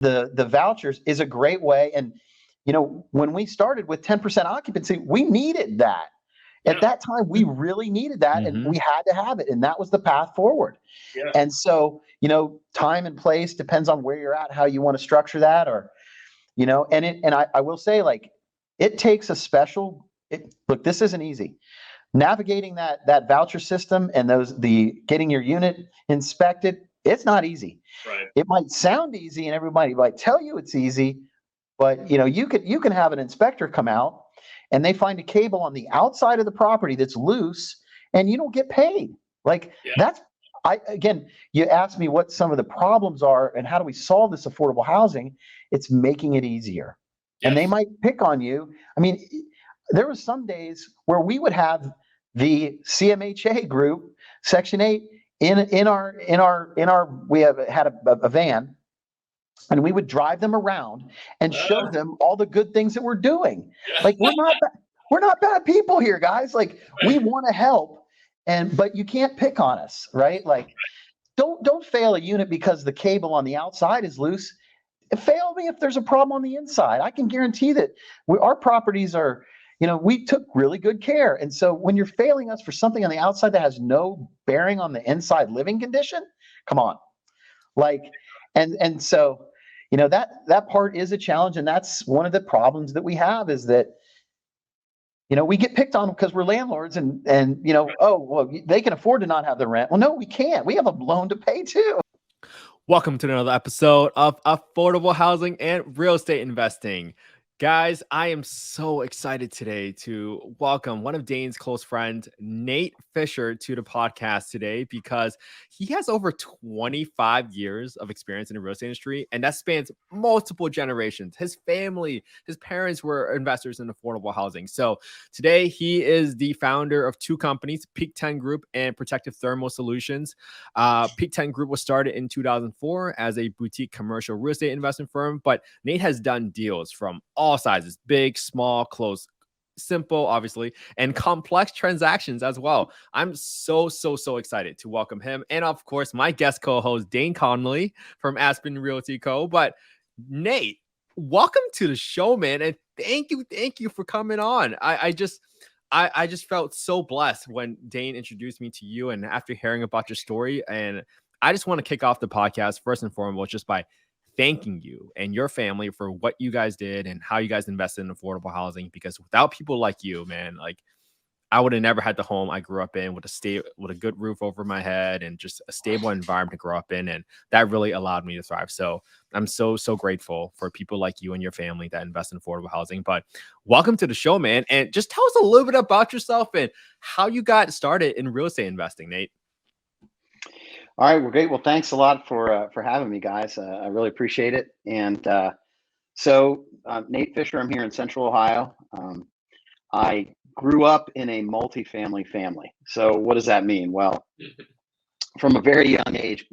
the vouchers is a great way. And, when we started with 10% occupancy, we needed that. Yeah. At that time, we really needed that, and we had to have it, and that was the path forward. Yeah. And so, time and place depends on where you're at, how you want to structure that, or, and I will say, like, it takes a special. Look, this isn't easy. Navigating that voucher system and getting your unit inspected, it's not easy. Right. It might sound easy, and everybody might tell you it's easy, but you can have an inspector come out and they find a cable on the outside of the property that's loose, and you don't get paid. Like, again, you asked me what some of the problems are and how do we solve this affordable housing. It's making it easier. Yes. And they might pick on you. I mean, there were some days where we would have the CMHA group, Section 8, in our we had a van, and we would drive them around and show them all the good things that we're doing. Like, we're not bad people here, guys. Like, we want to help, but you can't pick on us, right? Like, don't fail a unit because the cable on the outside is loose. Fail me if there's a problem on the inside. I can guarantee that our properties are, we took really good care. And so when you're failing us for something on the outside that has no bearing on the inside living condition, come on. Like, and so, that part is a challenge. And that's one of the problems that we have, is that, we get picked on because we're landlords, and oh, well, they can afford to not have the rent. Well, no, we can't. We have a loan to pay too. Welcome to another episode of Affordable Housing and Real Estate Investing. Guys, I am so excited today to welcome one of Dane's close friends, Nate Fisher, to the podcast today, because he has over 25 years of experience in the real estate industry, and that spans multiple generations. His family, his parents were investors in affordable housing. So today he is the founder of two companies, Peak 10 Group and Protective Thermal Solutions. Peak 10 Group was started in 2004 as a boutique commercial real estate investment firm, but Nate has done deals from all sizes, big, small, close, simple, obviously, and complex transactions as well. I'm so excited to welcome him. And of course, my guest co-host, Dane Connolly from Aspen Realty Co. But Nate, welcome to the show, man. And thank you for coming on. I just felt so blessed when Dane introduced me to you, and after hearing about your story. And I just want to kick off the podcast first and foremost just by thanking you and your family for what you guys did and how you guys invested in affordable housing, because without people like you, man, like, I would have never had the home I grew up in with a good roof over my head and just a stable environment to grow up in. And that really allowed me to thrive. So I'm so grateful for people like you and your family that invest in affordable housing. But welcome to the show, man. And just tell us a little bit about yourself and how you got started in real estate investing, Nate. All right, well, great. Well, thanks a lot for having me, guys. I really appreciate it. And so Nate Fisher, I'm here in Central Ohio. I grew up in a multifamily family. So what does that mean? Well, from a very young age,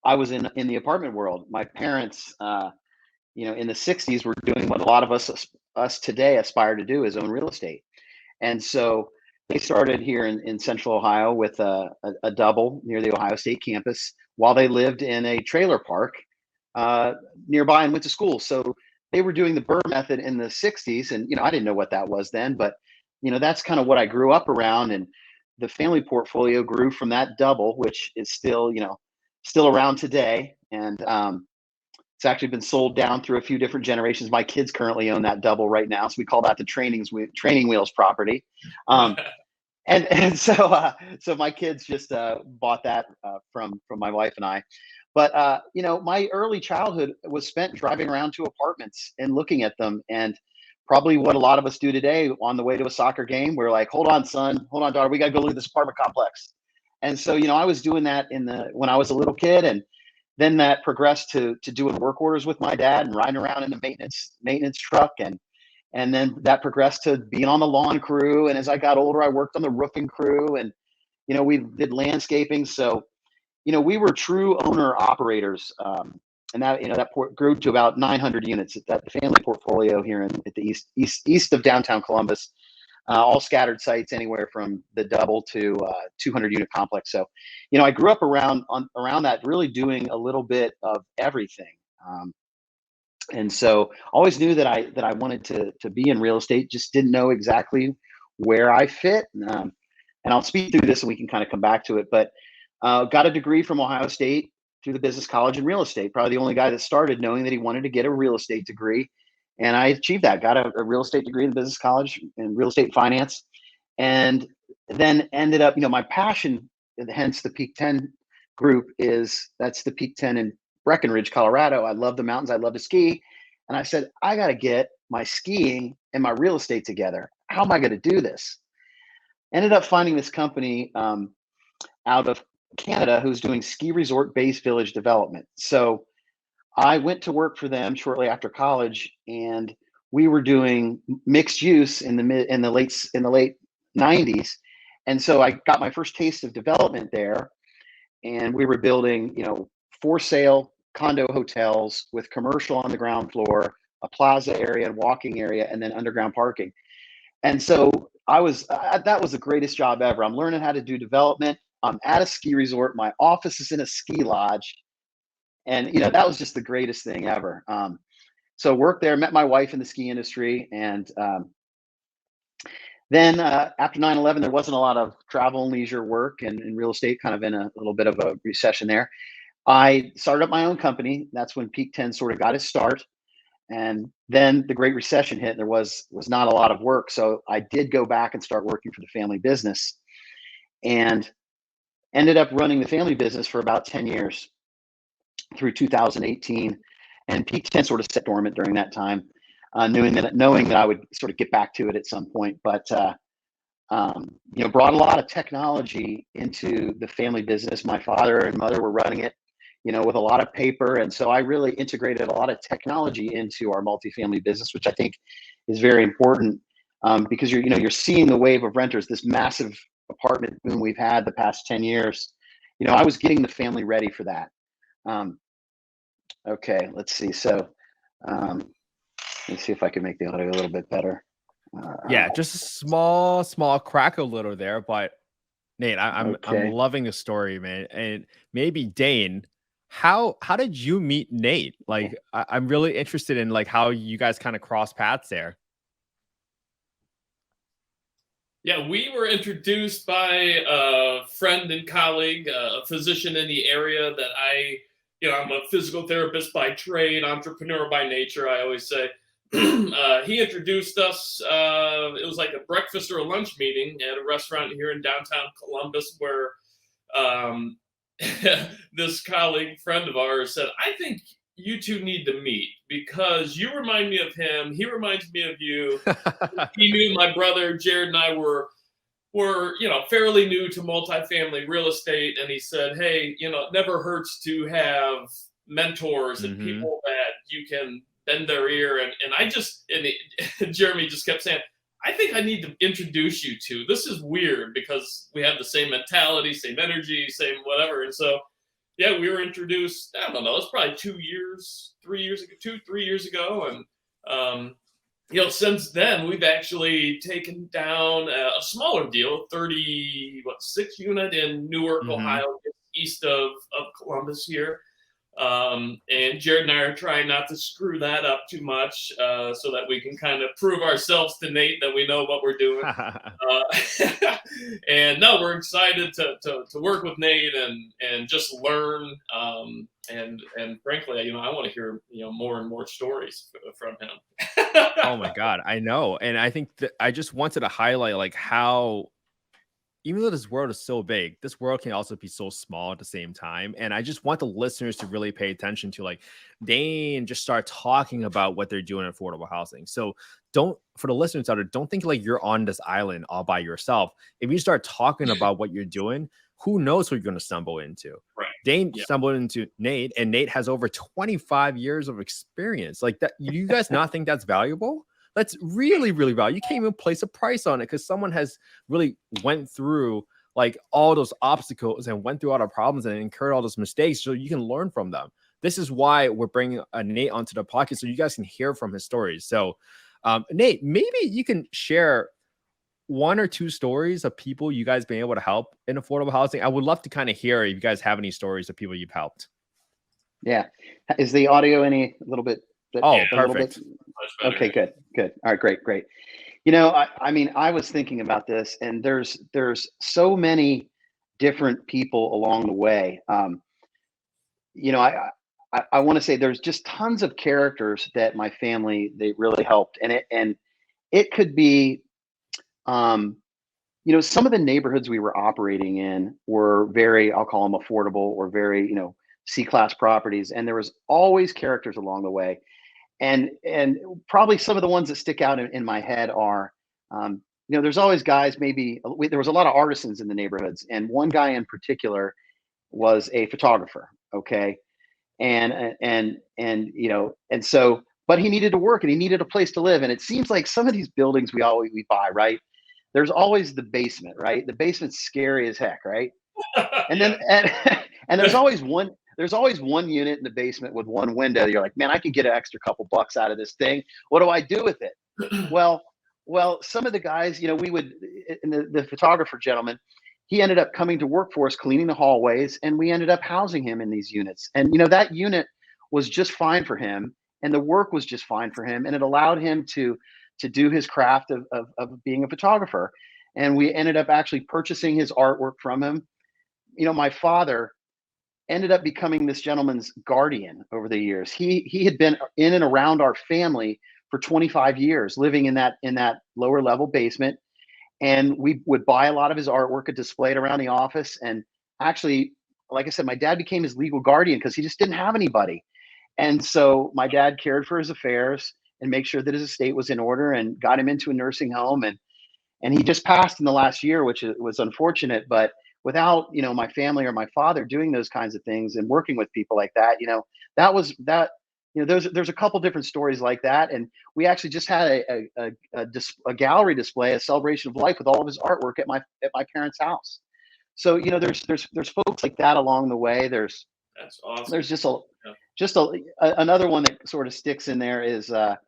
I was in the apartment world. My parents, in the 60s, were doing what a lot of us today aspire to do, is own real estate. And so they started here in Central Ohio with a double near the Ohio State campus while they lived in a trailer park nearby and went to school. So they were doing the Burr method in the 60s. And, I didn't know what that was then, but, that's kind of what I grew up around. And the family portfolio grew from that double, which is still around today. And it's actually been sold down through a few different generations. My kids currently own that double right now. So we call that the training wheels property. And so my kids just bought that from my wife and I. But my early childhood was spent driving around to apartments and looking at them, and probably what a lot of us do today on the way to a soccer game. We're like, hold on, son, hold on, daughter, we got to go look at this apartment complex. And so I was doing that when I was a little kid, and then that progressed to doing work orders with my dad and riding around in the maintenance truck, and then that progressed to being on the lawn crew. And as I got older, I worked on the roofing crew, and we did landscaping. So we were true owner operators, and that grew to about 900 units at that family portfolio here at the east of downtown Columbus, all scattered sites anywhere from the double to 200 unit complex. So I grew up around that, really doing a little bit of everything. And so always knew that I wanted to be in real estate, just didn't know exactly where I fit. And I'll speed through this and we can kind of come back to it. But got a degree from Ohio State through the business college in real estate. Probably the only guy that started knowing that he wanted to get a real estate degree. And I achieved that, got a real estate degree in the business college in real estate finance. And then ended up, my passion, hence the Peak 10 group, that's the Peak 10 in Breckenridge, Colorado. I love the mountains. I love to ski. And I said, I got to get my skiing and my real estate together. How am I going to do this? Ended up finding this company out of Canada who's doing ski resort base village development. So I went to work for them shortly after college, and we were doing mixed use in the late 90s. And so I got my first taste of development there, and we were building, for sale condo hotels with commercial on the ground floor, a plaza area and walking area, and then underground parking. And so that was the greatest job ever. I'm learning how to do development. I'm at a ski resort. My office is in a ski lodge. And, that was just the greatest thing ever. So worked there, met my wife in the ski industry. And then after 9/11, there wasn't a lot of travel and leisure work, and real estate kind of in a little bit of a recession there. I started up my own company. That's when Peak 10 sort of got its start. And then the Great Recession hit, and there was not a lot of work. So I did go back and start working for the family business, and ended up running the family business for about 10 years through 2018. And Peak 10 sort of sat dormant during that time, knowing that I would sort of get back to it at some point. But brought a lot of technology into the family business. My father and mother were running it, with a lot of paper. And so I really integrated a lot of technology into our multifamily business, which I think is very important, because you're seeing the wave of renters, this massive apartment boom we've had the past 10 years. I was getting the family ready for that. Okay, let's see. So let's see if I can make the audio a little bit better. Yeah, just a small crack a little there, but Nate, I'm loving the story, man. And maybe Dane, how did you meet Nate? Like, I'm really interested in like how you guys kind of cross paths there. Yeah, we were introduced by a friend and colleague, a physician in the area that I'm a physical therapist by trade, entrepreneur by nature, I always say. He introduced us. It was like a breakfast or a lunch meeting at a restaurant here in downtown Columbus where this colleague friend of ours said, I think you two need to meet because you remind me of him. He reminds me of you. He knew my brother, Jared, and I were fairly new to multifamily real estate. And he said, hey, it never hurts to have mentors and people that you can bend their ear. And Jeremy just kept saying, I think I need to introduce you to. This is weird because we have the same mentality, same energy, same whatever. And so, yeah, we were introduced, I don't know, it's probably 3 years ago. And, since then, we've actually taken down a smaller deal, 6 unit in Newark, Ohio, east of Columbus here. And Jared and I are trying not to screw that up too much, so that we can kind of prove ourselves to Nate that we know what we're doing. And no, we're excited to work with Nate and just learn. And frankly, I want to hear more and more stories from him. Oh my God, I know, and I think that I just wanted to highlight like how, even though this world is so big, this world can also be so small at the same time. And I just want the listeners to really pay attention to like Dane just start talking about what they're doing in affordable housing. So for the listeners out there, don't think like you're on this island all by yourself. If you start talking about what you're doing, who knows what you're going to stumble into. Right. Dane stumbled into Nate, and Nate has over 25 years of experience. Like that, you guys not think that's valuable? That's really, really valuable. You can't even place a price on it because someone has really went through like all those obstacles and went through all the problems and incurred all those mistakes so you can learn from them. This is why we're bringing Nate onto the podcast so you guys can hear from his stories. So Nate, maybe you can share 1 or 2 stories of people you guys been able to help in affordable housing. I would love to kind of hear if you guys have any stories of people you've helped. Yeah. Is the audio any a little bit Oh, a little bit? perfect. Much better. Okay, good, good. All right, great, great. You know, I mean, I was thinking about this, and there's so many different people along the way. You know, I want to say there's just tons of characters that my family they really helped, and it could be, um, you know, some of the neighborhoods we were operating in were very, I'll call them affordable or very, you know, C-class properties, and there was always characters along the way. And probably some of the ones that stick out in my head are, you know, there's always guys. There was a lot of artisans in the neighborhoods, and one guy in particular was a photographer. Okay, and you know, and so, but he needed to work and he needed a place to live. And it seems like some of these buildings we buy, right? There's always the basement, right? The basement's scary as heck, right? And Yeah. then and there's always one unit in the basement with one window. You're like, man, I could get an extra couple bucks out of this thing. What do I do with it? Well, some of the guys, you know, we would, and the photographer gentleman, he ended up coming to work for us, cleaning the hallways, and we ended up housing him in these units. And you know, that unit was just fine for him, and the work was just fine for him, and it allowed him to do his craft of being a photographer. And we ended up actually purchasing his artwork from him. You know, my father ended up becoming this gentleman's guardian over the years. He had been in and around our family for 25 years, living in that lower level basement, and we would buy a lot of his artwork and display it around the office. And actually, like I said, my dad became his legal guardian because he just didn't have anybody. And so my dad cared for his affairs and make sure that his estate was in order and got him into a nursing home. And he just passed in the last year, which was unfortunate. But without, you know, my family or my father doing those kinds of things and working with people like that, you know, that was that. You know, there's a couple different stories like that, and we actually just had a gallery display, a celebration of life with all of his artwork at my parents' house. So you know, there's folks like that along the way. That's awesome. There's just a Yeah. another one that sort of sticks in there is there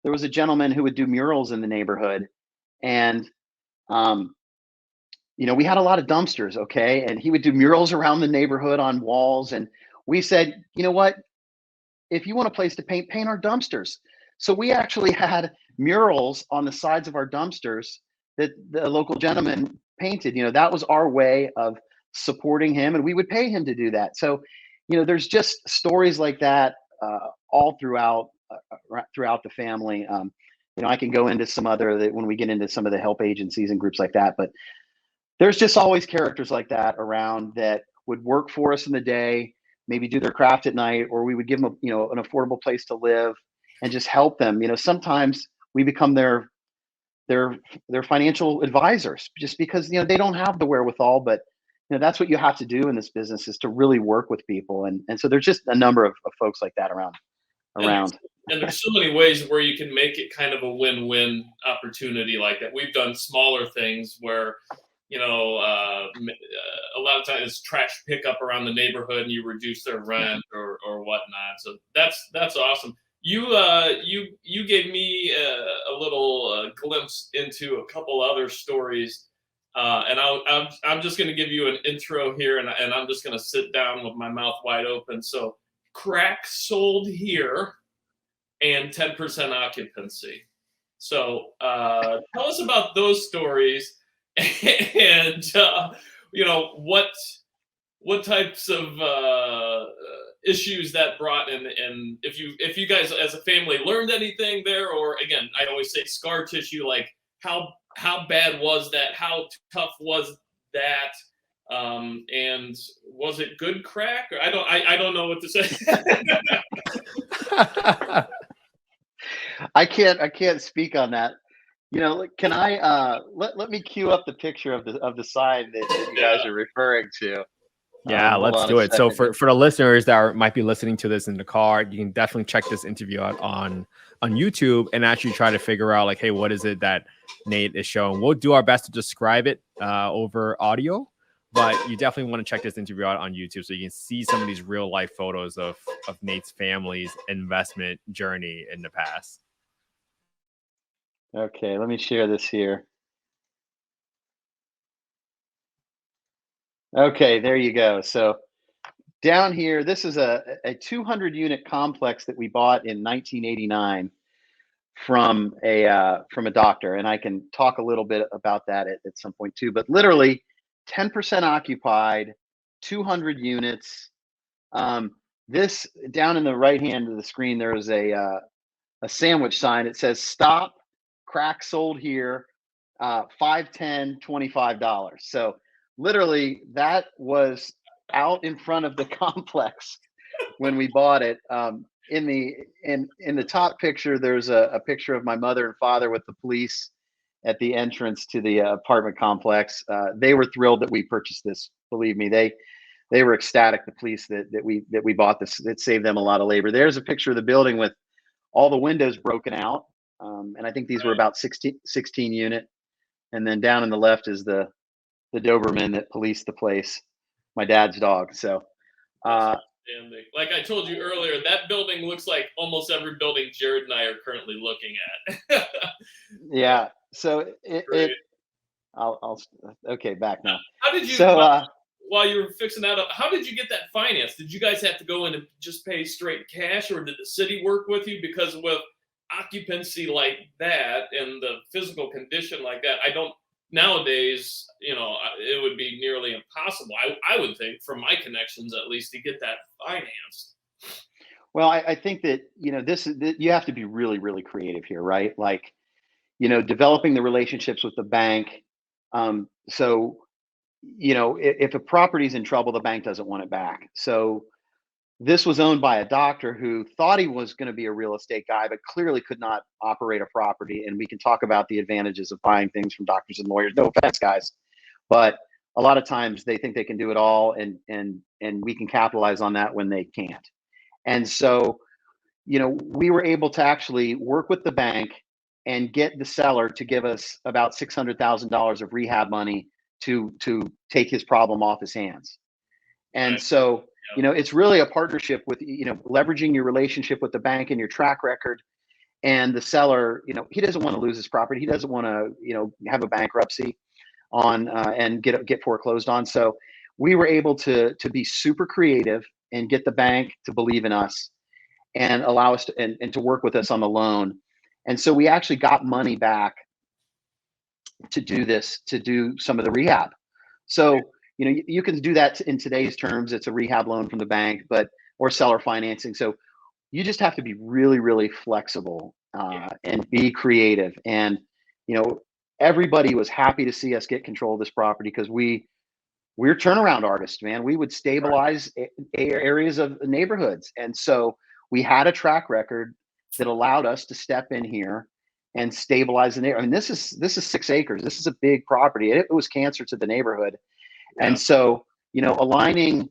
was a gentleman who would do murals in the neighborhood, and um, you know, we had a lot of dumpsters, okay, and he would do murals around the neighborhood on walls, and we said, you know what, if you want a place to paint, paint our dumpsters. So we actually had murals on the sides of our dumpsters that the local gentleman painted. You know, that was our way of supporting him, and we would pay him to do that. So, you know, there's just stories like that all throughout the family. You know, I can go into some other that when we get into some of the help agencies and groups like that, but there's just always characters like that around that would work for us in the day, maybe do their craft at night, or we would give them, you know, an affordable place to live and just help them. You know, sometimes we become their their financial advisors just because, you know, they don't have the wherewithal, but you know, that's what you have to do in this business is to really work with people. And so there's just a number of folks like that And there's, around. and there's so many ways where you can make it kind of a win-win opportunity like that. We've done smaller things where, you know, a lot of times it's trash pickup around the neighborhood and you reduce their rent or whatnot. So that's awesome. You gave me a little glimpse into a couple other stories, and I'm just going to give you an intro here, and I'm just going to sit down with my mouth wide open. So, crack sold here and 10% occupancy. So tell us about those stories, and you know what types of issues that brought, and if you guys as a family learned anything there, or again, I always say scar tissue, like how bad was that? How tough was that? And was it good crack? Or I don't know what to say. I can't speak on that. You know, can I let me cue up the picture of the sign that you guys Yeah. are referring to. Yeah, Hold let's on a do it. So second. for the listeners that might be listening to this in the car, you can definitely check this interview out on YouTube and actually try to figure out like, hey, what is it that Nate is showing? We'll do our best to describe it over audio, but you definitely want to check this interview out on YouTube so you can see some of these real life photos of Nate's family's investment journey in the past. Okay, let me share this here. Okay, there you go. So down here, this is a 200 unit complex that we bought in 1989 from a doctor, and I can talk a little bit about that at some point too. But literally, 10% occupied, 200 units. Um, this down in the right hand of the screen, there is a sandwich sign. It says "Stop, crack sold here, 510 $25." So literally, that was out in front of the complex when we bought it. In the top picture, there's a picture of my mother and father with the police at the entrance to the apartment complex. They were thrilled that we purchased this. Believe me, they were ecstatic. The police that we bought this. It saved them a lot of labor. There's a picture of the building with all the windows broken out, and I think these were about 16 unit. And then down in the left is the Doberman that policed the place, my dad's dog. So. Like I told you earlier, that building looks like almost every building Jared and I are currently looking at. Yeah. So I'll okay, back now. How did you? So while you were fixing that up, how did you get that finance? Did you guys have to go in and just pay straight cash, or did the city work with you? Because with occupancy like that and the physical condition like that, I don't. Nowadays, it would be nearly impossible. I would think, from my connections at least, to get that financed. Well, I think that you have to be really, really creative here, right? Like, developing the relationships with the bank. So, if a property's in trouble, the bank doesn't want it back. So this was owned by a doctor who thought he was going to be a real estate guy, but clearly could not operate a property. And we can talk about the advantages of buying things from doctors and lawyers. No offense, guys, but a lot of times they think they can do it all, and we can capitalize on that when they can't. And so, we were able to actually work with the bank and get the seller to give us about $600,000 of rehab money to take his problem off his hands. And Right. so, it's really a partnership with, leveraging your relationship with the bank and your track record. And the seller, he doesn't want to lose his property. He doesn't want to, have a bankruptcy on and get foreclosed on. So we were able to be super creative and get the bank to believe in us and allow us to and to work with us on the loan. And so we actually got money back to do some of the rehab. So you can do that in today's terms. It's a rehab loan from the bank, or seller financing. So you just have to be really, really flexible and be creative. And everybody was happy to see us get control of this property because we're turnaround artists, man. We would stabilize areas of neighborhoods, and so we had a track record that allowed us to step in here and stabilize the neighborhood. I mean, this is 6 acres. This is a big property. It was cancer to the neighborhood. Yeah. And so, aligning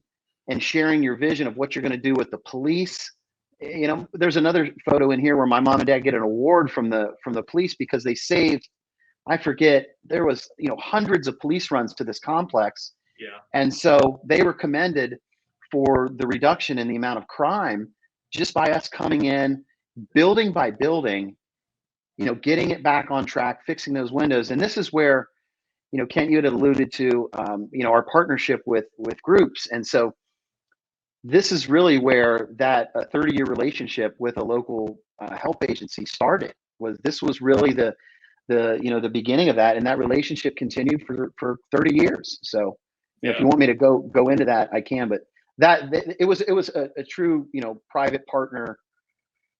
and sharing your vision of what you're going to do with the police. There's another photo in here where my mom and dad get an award from the police because they saved, I forget, there was, hundreds of police runs to this complex. Yeah. And so they were commended for the reduction in the amount of crime just by us coming in, building by building, getting it back on track, fixing those windows. And this is where, Kent, you had alluded to, our partnership with groups. And so this is really where that 30-year relationship with a local help agency started. This was really the beginning of that, and that relationship continued for 30 years. So, if you want me to go into that, I can. But it was a true private partner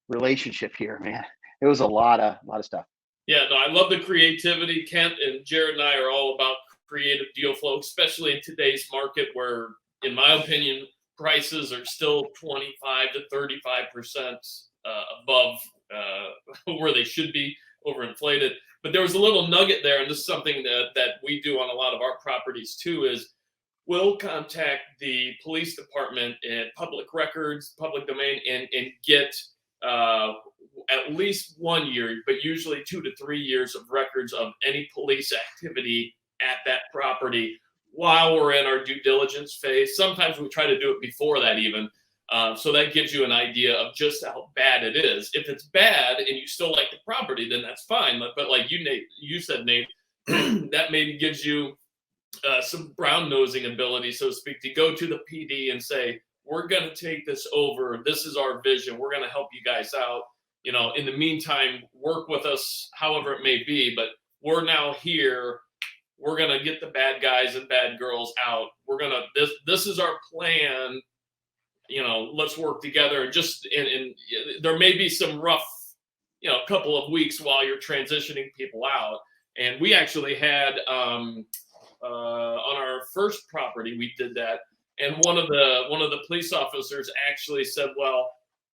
relationship here, man. It was a lot of stuff. Yeah, no, I love the creativity. Kent and Jared and I are all about creative deal flow, especially in today's market where, in my opinion, prices are still 25 to 35% above where they should be, overinflated. But there was a little nugget there, and this is something that we do on a lot of our properties too, is we'll contact the police department and public records, public domain, and get at least 1 year, but usually 2 to 3 years of records of any police activity at that property while we're in our due diligence phase. Sometimes we try to do it before that even. So that gives you an idea of just how bad it is. If it's bad and you still like the property, then that's fine. But like you said, Nate, that maybe gives you some brown nosing ability, so to speak, to go to the PD and say, we're going to take this over. This is our vision. We're going to help you guys out. You know, in the meantime, work with us however it may be, but we're now here. We're going to get the bad guys and bad girls out. We're going to, this is our plan. You know, let's work together. And there may be some rough, you know, couple of weeks while you're transitioning people out. And we actually had, on our first property, we did that. And one of the police officers actually said, well,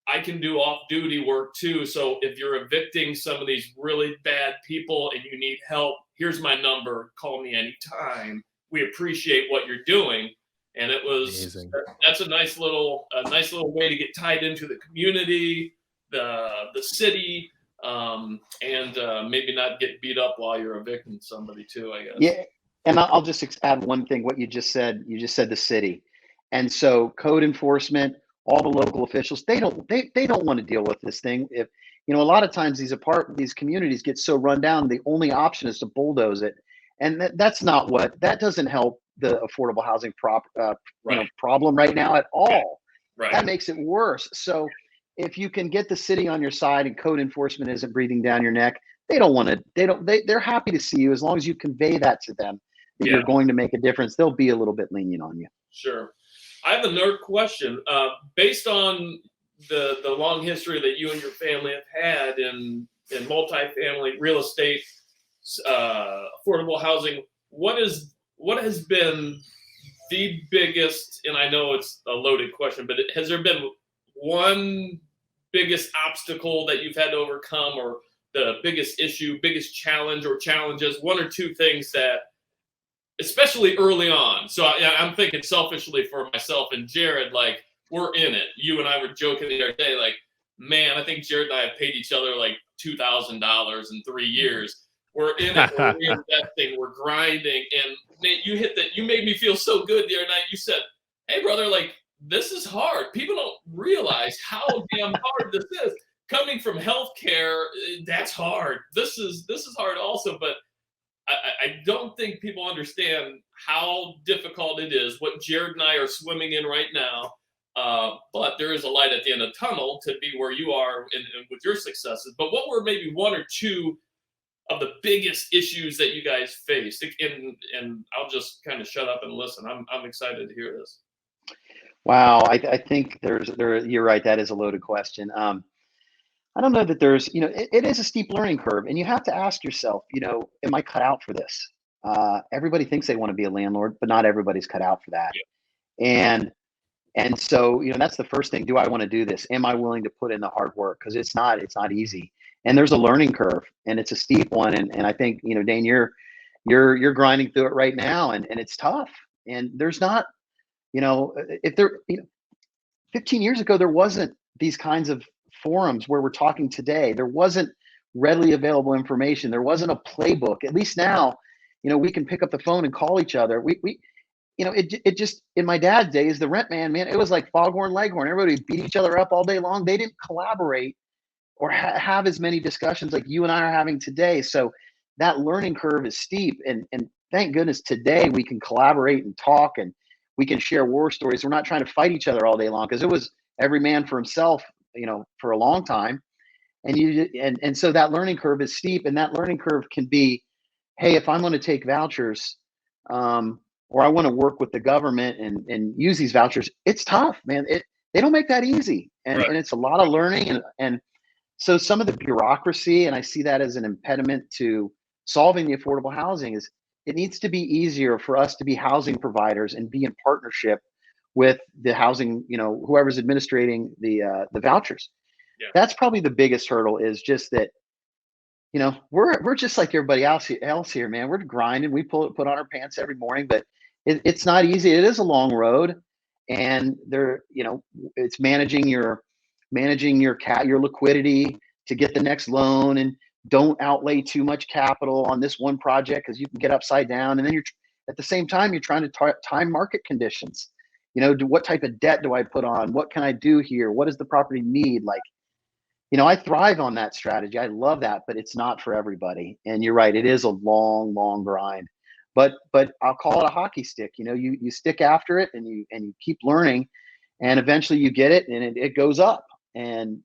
I can do off-duty work too. So if you're evicting some of these really bad people and you need help, here's my number. Call me anytime. We appreciate what you're doing. And it was that's a nice little way to get tied into the community, the city, and maybe not get beat up while you're evicting somebody too, I guess. Yeah, and I'll just add one thing. What you just said the city, and so code enforcement, all the local officials, they don't want to deal with this thing. If you know, a lot of times these communities get so run down, the only option is to bulldoze it, and that doesn't help the affordable housing problem right now at all. Right. That makes it worse. So if you can get the city on your side and code enforcement isn't breathing down your neck, they're happy to see you as long as you convey that to them that you're going to make a difference. They'll be a little bit lenient on you. Sure. I have another question. Based on the long history that you and your family have had in multifamily real estate, affordable housing, what has been the biggest, and I know it's a loaded question, but has there been one biggest obstacle that you've had to overcome, or the biggest issue, biggest challenge or challenges, one or two things that, especially early on? So I'm thinking selfishly for myself and Jared, like, we're in it. You and I were joking the other day, like, man, I think Jared and I have paid each other like $2,000 in 3 years. We're in it, we're reinvesting, we're grinding. And Nate, you made me feel so good the other night. You said, hey brother, like, this is hard. People don't realize how damn hard this is. Coming from healthcare, that's hard. This is hard also, but I don't think people understand how difficult it is, what Jared and I are swimming in right now. But there is a light at the end of the tunnel to be where you are and with your successes. But what were maybe one or two of the biggest issues that you guys faced? And I'll just kind of shut up and listen. I'm excited to hear this. Wow, I think you're right. That is a loaded question. I don't know that there's, it is a steep learning curve, and you have to ask yourself, am I cut out for this? Everybody thinks they want to be a landlord, but not everybody's cut out for that. Yeah. And so, that's the first thing. Do I want to do this? Am I willing to put in the hard work? Because it's not easy, and there's a learning curve, and it's a steep one. And I think, Dane, you're grinding through it right now, and it's tough. And there's not, if there, 15 years ago, there wasn't these kinds of forums where we're talking today. There wasn't readily available information. There wasn't a playbook. At least now, we can pick up the phone and call each other. It just, in my dad's days, the rent man, it was like foghorn leghorn. Everybody beat each other up all day long. They didn't collaborate or have as many discussions like you and I are having today. So that learning curve is steep. And thank goodness today we can collaborate and talk, and we can share war stories. We're not trying to fight each other all day long, because it was every man for himself, for a long time. And so that learning curve is steep, and that learning curve can be, hey, if I'm going to take vouchers, or I want to work with the government and use these vouchers, it's tough, man. They don't make that easy, and it's a lot of learning, and so some of the bureaucracy, and I see that as an impediment to solving the affordable housing, is it needs to be easier for us to be housing providers and be in partnership with the housing, whoever's administrating the vouchers. Yeah. That's probably the biggest hurdle, is just that, we're just like everybody else here, man. We're grinding. We put on our pants every morning, but it's not easy. It is a long road, and it's managing your liquidity to get the next loan, and don't outlay too much capital on this one project, because you can get upside down. And then at the same time, you're trying to time market conditions. What type of debt do I put on? What can I do here? What does the property need? Like, I thrive on that strategy. I love that, but it's not for everybody. And you're right. It is a long, long grind, but I'll call it a hockey stick. You stick after it, and you keep learning. and eventually you get it, and it goes up. And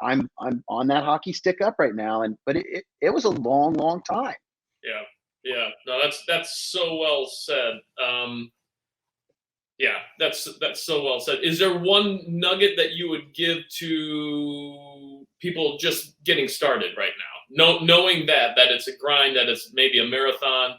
I'm on that hockey stick up right now, but it was a long time. Yeah, yeah. No, that's so well said. Yeah, that's so well said. Is there one nugget that you would give to people just getting started right now, knowing that it's a grind, that it's maybe a marathon?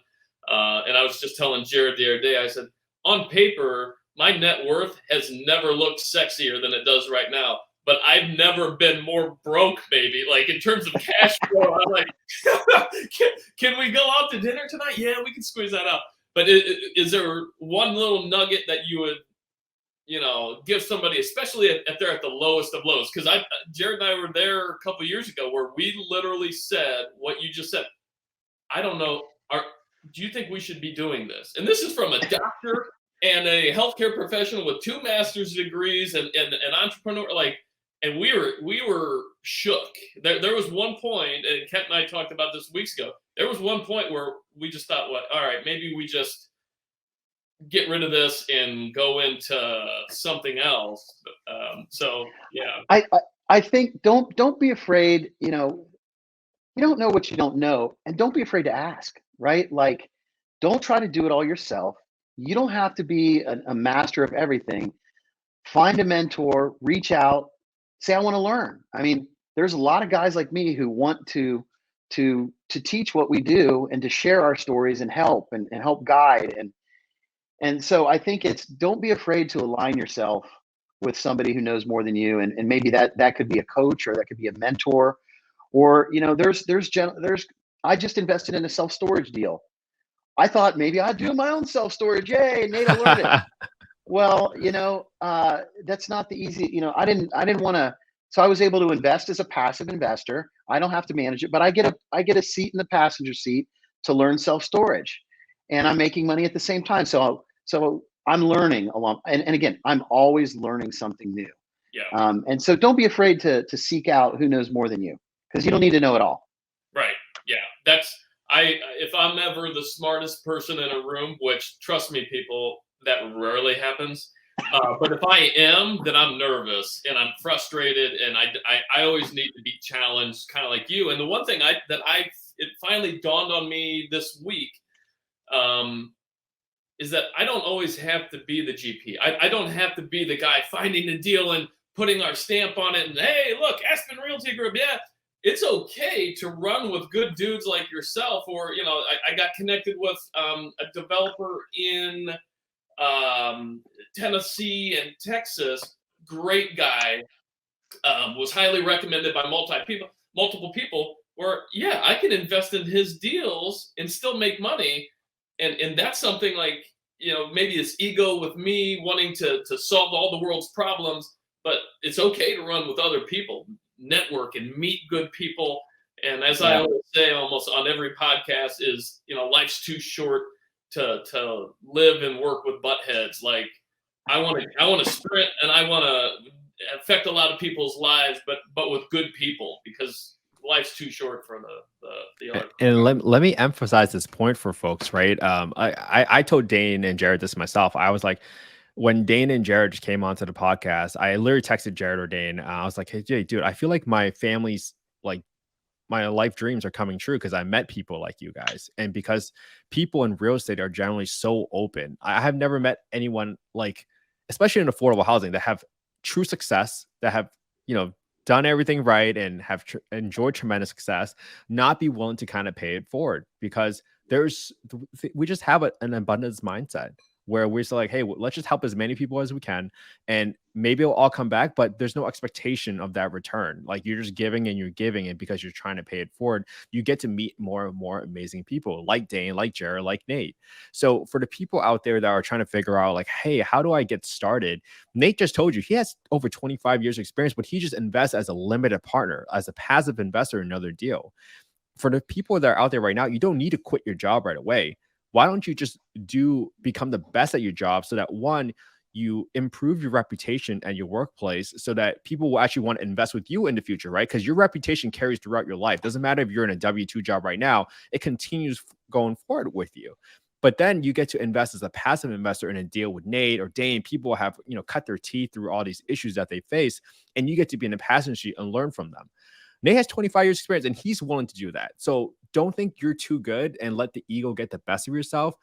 And I was just telling Jared the other day, I said, on paper, my net worth has never looked sexier than it does right now. But I've never been more broke, maybe. Like, in terms of cash flow, I'm like, can we go out to dinner tonight? Yeah, we can squeeze that out. But is there one little nugget that you would, give somebody, especially if they're at the lowest of lows? Because Jared and I were there a couple of years ago where we literally said what you just said. I don't know. Do you think we should be doing this? And this is from a doctor and a healthcare professional with 2 master's degrees and an entrepreneur. Like, and we were shook. There was one point, and Kent and I talked about this weeks ago. There was one point where we just thought, all right, maybe we just get rid of this and go into something else. So yeah, I think don't be afraid. You don't know what you don't know, and don't be afraid to ask. Right? Like, don't try to do it all yourself. You don't have to be a master of everything. Find a mentor, reach out, say, I want to learn. I mean, there's a lot of guys like me who want to teach what we do and to share our stories and help and help guide. And so I think don't be afraid to align yourself with somebody who knows more than you. And maybe that could be a coach, or that could be a mentor, or, I just invested in a self-storage deal. I thought maybe I'd do my own self-storage. Yay, Nate, I learned it. Well, that's not the easy, I didn't want to. So I was able to invest as a passive investor. I don't have to manage it, but I get a seat in the passenger seat to learn self-storage, and I'm making money at the same time. So I'm learning along. And again, I'm always learning something new. Yeah. And so don't be afraid to seek out who knows more than you, because you don't need to know it all. Right. Yeah. If I'm ever the smartest person in a room, which, trust me, people, that rarely happens. But if I am, then I'm nervous and I'm frustrated, and I always need to be challenged, kind of like you. And the one thing it finally dawned on me this week, is that I don't always have to be the GP. I don't have to be the guy finding the deal and putting our stamp on it. And hey, look, Aspen Realty Group. Yeah. It's okay to run with good dudes like yourself, or, I got connected with a developer in Tennessee and Texas. Great guy, was highly recommended by multiple people. Where, yeah, I can invest in his deals and still make money, and that's something like, maybe this ego with me wanting to solve all the world's problems, but it's okay to run with other people. Network and meet good people. And as I always say, almost on every podcast, is life's too short to live and work with butt heads. Like, I want to sprint, and I want to affect a lot of people's lives, but with good people, because life's too short for the art. And let me emphasize this point for folks, right? I told Dane and Jared this myself. I was like, when Dane and Jared just came onto the podcast, I literally texted Jared or Dane. I was like, hey, dude, I feel like my family's, like, my life dreams are coming true because I met people like you guys. And because people in real estate are generally so open. I have never met anyone, like, especially in affordable housing, that have true success, that have, done everything right and have enjoyed tremendous success, not be willing to kind of pay it forward, because we just have an abundance mindset where we're just like, hey, let's just help as many people as we can, and maybe it'll all come back, but there's no expectation of that return. Like, you're just giving, and you're giving it because you're trying to pay it forward. You get to meet more and more amazing people like Dane, like Jared, like Nate. So for the people out there that are trying to figure out, like, hey, how do I get started? Nate just told you he has over 25 years of experience, but he just invests as a limited partner, as a passive investor in another deal. For the people that are out there right now, you don't need to quit your job right away. Why don't you just become the best at your job, so that, one, you improve your reputation at your workplace, so that people will actually want to invest with you in the future, right? Because your reputation carries throughout your life. Doesn't matter if you're in a W-2 job right now, it continues going forward with you. But then you get to invest as a passive investor in a deal with Nate or Dane. People have, cut their teeth through all these issues that they face, and you get to be in a passenger seat and learn from them. Nate has 25 years experience and he's willing to do that. So don't think you're too good and let the ego get the best of yourself.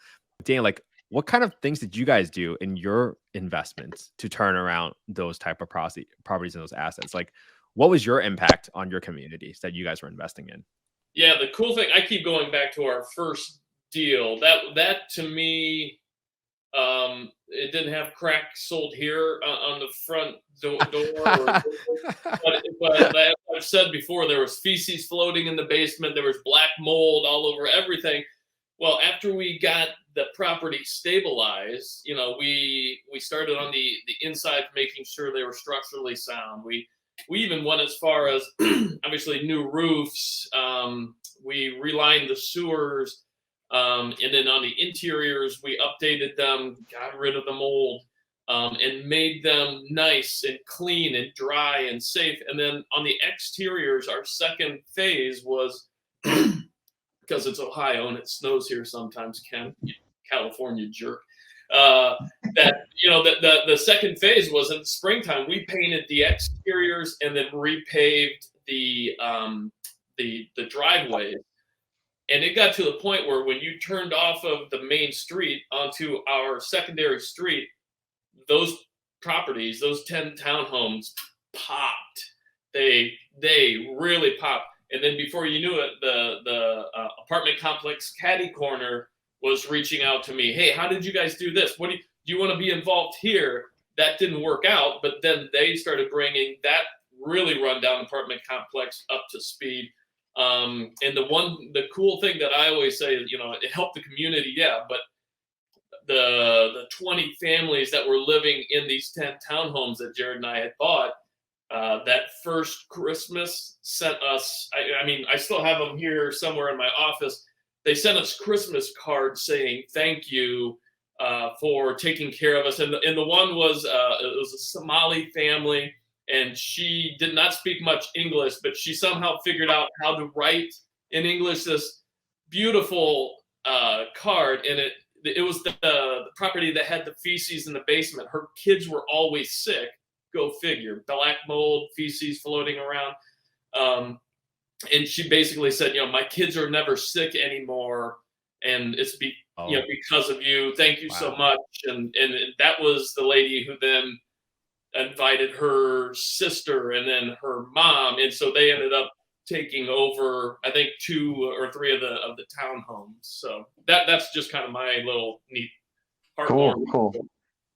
Dane, like, what kind of things did you guys do in your investments to turn around those type of properties and those assets? Like, what was your impact on your communities that you guys were investing in? Yeah, the cool thing, I keep going back to our first deal. That to me, it didn't have crack sold here on the front door. But as I've said before, there was feces floating in the basement. There was black mold all over everything. Well, after we got the property stabilized, we started on the inside, making sure they were structurally sound. We even went as far as obviously new roofs. We relined the sewers. And then on the interiors, we updated them, got rid of the mold, and made them nice and clean and dry and safe. And then on the exteriors, our second phase was, because it's Ohio and it snows here sometimes, California jerk. The second phase was in the springtime. We painted the exteriors and then repaved the driveways. And it got to the point where when you turned off of the main street onto our secondary street, those properties, those 10 townhomes popped. They really popped. And then before you knew it, the apartment complex caddy corner was reaching out to me. Hey, how did you guys do this? What do you want to be involved here? That didn't work out. But then they started bringing that really rundown apartment complex up to speed. And the cool thing that I always say is, it helped the community, yeah, but the 20 families that were living in these 10 townhomes that Jared and I had bought, that first Christmas sent us, I still have them here somewhere in my office. They sent us Christmas cards saying, thank you for taking care of us. And the one was, it was a Somali family. And she did not speak much English, but she somehow figured out how to write in English this beautiful card. And it was the property that had the feces in the basement. Her kids were always sick. Go figure. Black mold, feces floating around. And she basically said, my kids are never sick anymore. And it's because of you. Thank you so much. And that was the lady who then invited her sister and then her mom, and so they ended up taking over, I think, 2 or 3 of the townhomes. So that's just kind of my little neat part. Cool. Yeah.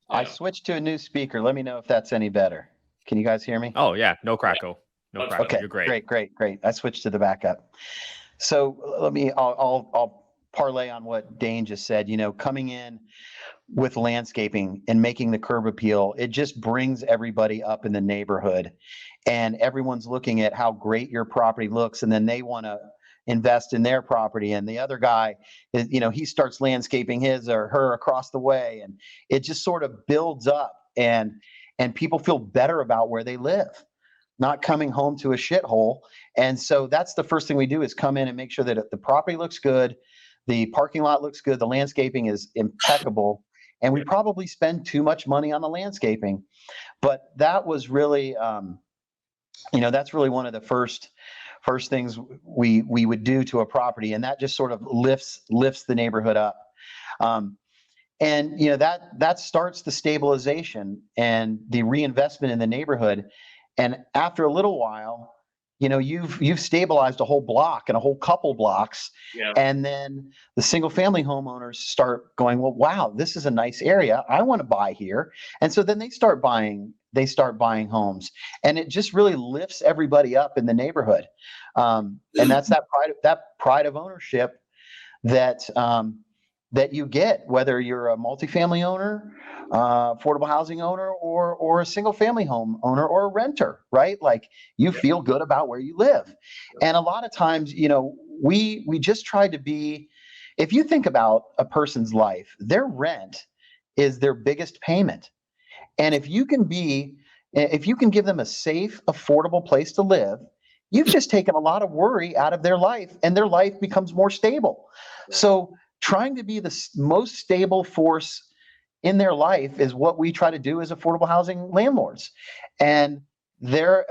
I switched to a new speaker. Let me know if that's any better. Can you guys hear me? Oh yeah, no crackle. No crackle. Okay, you're great. Great. I switched to the backup. So I'll parlay on what Dane just said. Coming in with landscaping and making the curb appeal, it just brings everybody up in the neighborhood, and everyone's looking at how great your property looks, and then they want to invest in their property. And the other guy is, he starts landscaping his or her across the way, and it just sort of builds up, and people feel better about where they live, not coming home to a shithole. And so that's the first thing we do, is come in and make sure that the property looks good, the parking lot looks good, the landscaping is impeccable. And we probably spend too much money on the landscaping, but that was really, that's really one of the first things we would do to a property, and that just sort of lifts the neighborhood up. And that starts the stabilization and the reinvestment in the neighborhood. And after a little while, you've stabilized a whole block and a whole couple blocks. Yeah. And then the single family homeowners start going, well, wow, this is a nice area. I want to buy here. And so then they start buying homes, and it just really lifts everybody up in the neighborhood. And that's that pride of ownership that you get, whether you're a multifamily owner, affordable housing owner, or a single family home owner, or a renter, right? Like, you feel good about where you live. And a lot of times, we just try to be, if you think about a person's life, their rent is their biggest payment. And if you can give them a safe, affordable place to live, you've just taken a lot of worry out of their life, and their life becomes more stable. So trying to be the most stable force in their life is what we try to do as affordable housing landlords. And they're,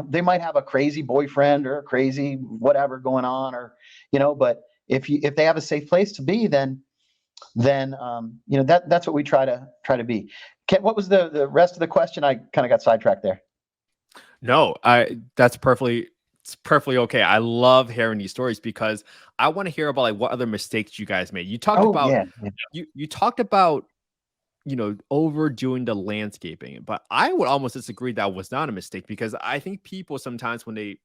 they might have a crazy boyfriend or a crazy whatever going on, or, but if they have a safe place to be, then that's what we try to be. Ken, what was the rest of the question? I kind of got sidetracked there. No, it's perfectly okay. I love hearing these stories because I want to hear about like what other mistakes you guys made. You talked about you talked about overdoing the landscaping, but I would almost disagree that was not a mistake, because I think people sometimes when they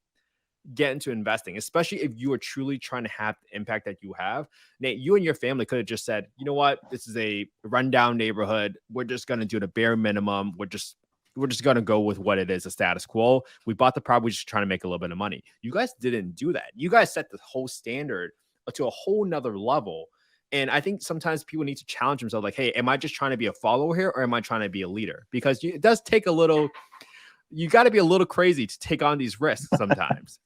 get into investing, especially if you are truly trying to have the impact that you have, Nate, you and your family could have just said, you know what, this is a rundown neighborhood. We're just going to do the bare minimum. We're just going to go with what it is, a status quo. We bought the property, just trying to make a little bit of money. You guys didn't do that. You guys set the whole standard to a whole nother level. And I think sometimes people need to challenge themselves, like, hey, am I just trying to be a follower here, or am I trying to be a leader? Because it does take a little, you got to be a little crazy to take on these risks sometimes.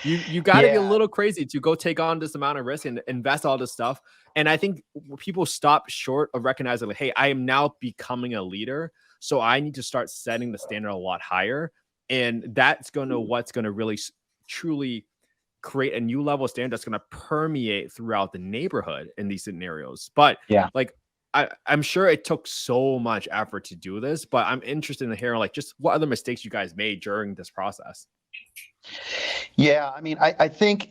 You got to be a little crazy to go take on this amount of risk and invest all this stuff. And I think people stop short of recognizing, like, hey, I am now becoming a leader, so I need to start setting the standard a lot higher. And that's what's going to really truly create a new level of standard that's going to permeate throughout the neighborhood in these scenarios. But like, I'm sure it took so much effort to do this, but I'm interested in hearing like just what other mistakes you guys made during this process. Yeah, I mean, I think,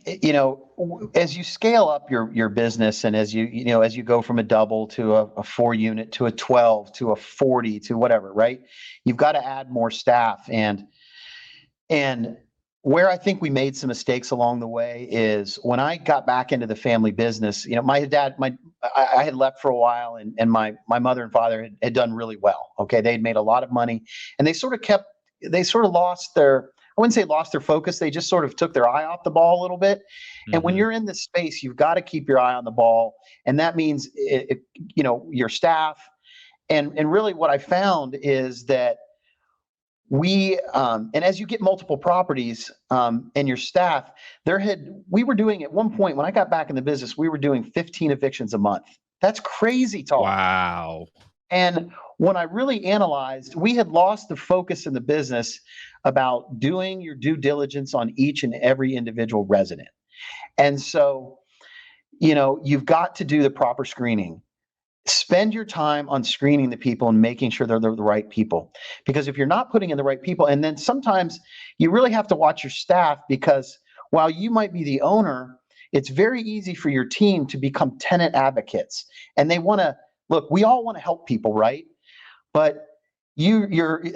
as you scale up your business, and as you go from a double to a 4-unit to a 12 to a 40 to whatever, right? You've got to add more staff. And where I think we made some mistakes along the way is when I got back into the family business, I had left for a while, and my mother and father had done really well. Okay. They'd made a lot of money, and they sort of lost their, I wouldn't say lost their focus. They just sort of took their eye off the ball a little bit. And when you're in this space, you've got to keep your eye on the ball. And that means, your staff. And really what I found is that and as you get multiple properties, and your staff, we were doing at one point, when I got back in the business, we were doing 15 evictions a month. That's crazy talk. Wow. And when I really analyzed, we had lost the focus in the business about doing your due diligence on each and every individual resident. And so, you've got to do the proper screening. Spend your time on screening the people and making sure they're the right people. Because if you're not putting in the right people, and then sometimes you really have to watch your staff, because while you might be the owner, it's very easy for your team to become tenant advocates. And they want to, look, we all want to help people, right? But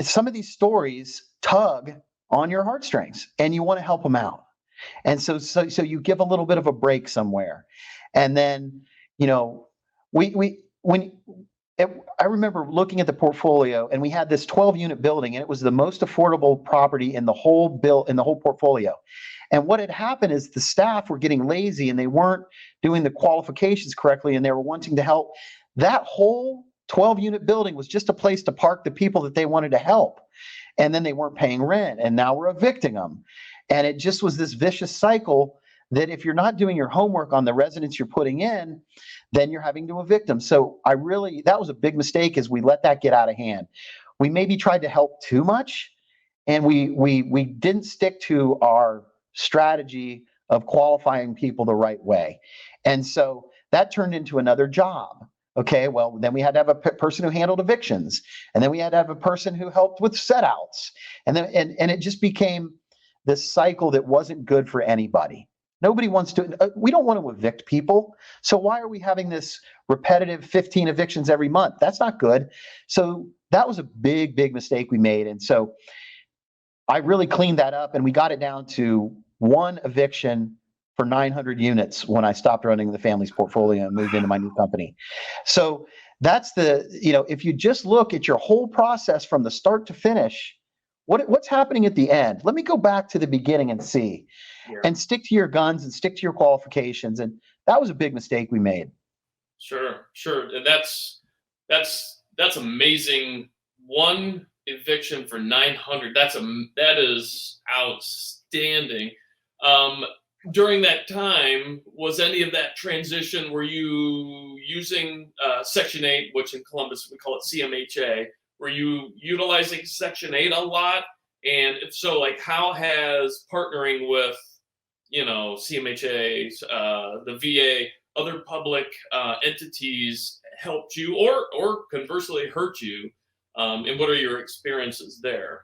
some of these stories tug on your heartstrings, and you want to help them out. And so you give a little bit of a break somewhere. And then, I remember looking at the portfolio, and we had this 12-unit building, and it was the most affordable property in the whole portfolio. And what had happened is the staff were getting lazy, and they weren't doing the qualifications correctly, and they were wanting to help. That whole 12-unit building was just a place to park the people that they wanted to help. And then they weren't paying rent, and now we're evicting them. And it just was this vicious cycle that if you're not doing your homework on the residents you're putting in, then you're having to evict them. So that was a big mistake, is we let that get out of hand. We maybe tried to help too much, and we didn't stick to our strategy of qualifying people the right way. And so that turned into another job. Okay, well, then we had to have a person who handled evictions, and then we had to have a person who helped with set outs. And then it just became this cycle that wasn't good for anybody. Nobody wants to, we don't want to evict people. So why are we having this repetitive 15 evictions every month? That's not good. So that was a big, big mistake we made. And so I really cleaned that up, and we got it down to one eviction for 900 units when I stopped running the family's portfolio and moved into my new company. So that's if you just look at your whole process from the start to finish, what's happening at the end? Let me go back to the beginning and see. And stick to your guns and stick to your qualifications. And that was a big mistake we made. Sure. And that's amazing. One eviction for 900. That is outstanding. during that time, was any of that transition, were you using Section 8, which in Columbus we call it CMHA? Were you utilizing Section 8 a lot? And if so, like, how has partnering with, CMHA, the VA, other public entities helped you, or conversely hurt you? And what are your experiences there?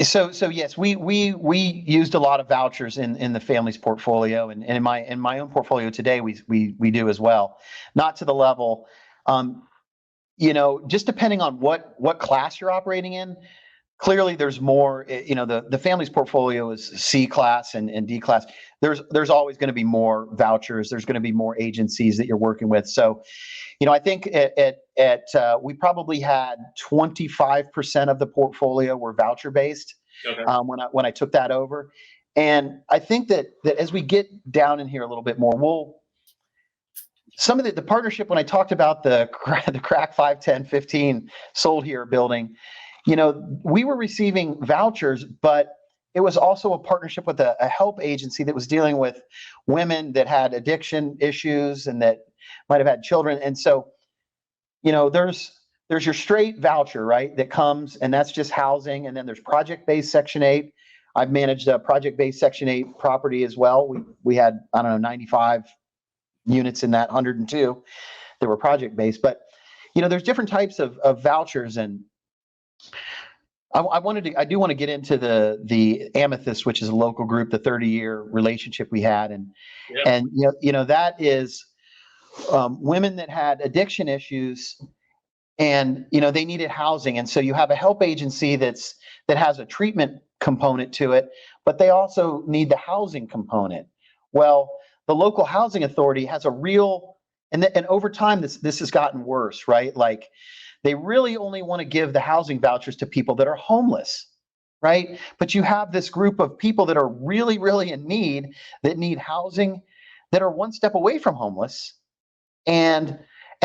So yes, we used a lot of vouchers in the family's portfolio, and in my own portfolio today, we do as well. Not to the level, just depending on what class you're operating in. Clearly, there's more. The family's portfolio is C class and D class. There's always going to be more vouchers. There's going to be more agencies that you're working with. So, I think we probably had 25% of the portfolio were voucher based. Okay. When I took that over, and I think that as we get down in here a little bit more, some of the partnership, when I talked about the crack 5, 10, 15 sold here building, we were receiving vouchers, but it was also a partnership with a help agency that was dealing with women that had addiction issues and that might have had children. And so, there's your straight voucher, right, that comes, and that's just housing. And then there's project-based Section 8. I've managed a project-based Section 8 property as well. We had, 95 units in that 102 that were project-based. But, there's different types of vouchers, and I do want to get into the Amethyst, which is a local group, the 30-year relationship we had, and that is women that had addiction issues, and they needed housing, and so you have a help agency that has a treatment component to it, but they also need the housing component. Well, the local housing authority has a real, and over time this has gotten worse, right? Like, they really only want to give the housing vouchers to people that are homeless, right? But you have this group of people that are really, really in need, that need housing, that are one step away from homeless. And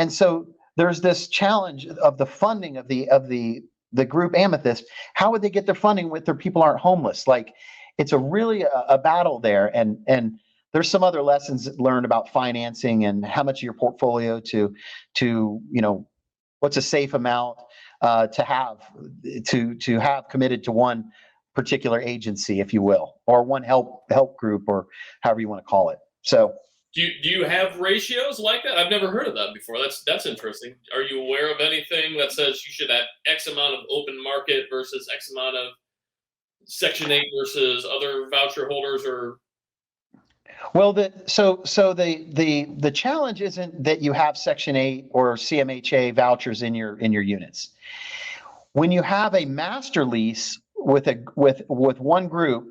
so there's this challenge of the funding of the group Amethyst. How would they get their funding with their people aren't homeless? Like, it's really a battle there. And there's some other lessons learned about financing and how much of your portfolio to what's a safe amount to have committed to one particular agency, if you will, or one help group, or however you want to call it. So, do you have ratios like that? I've never heard of that before. That's interesting. Are you aware of anything that says you should have X amount of open market versus X amount of Section 8 versus other voucher holders? Or well, the challenge isn't that you have Section 8 or CMHA vouchers in your units. When you have a master lease with one group,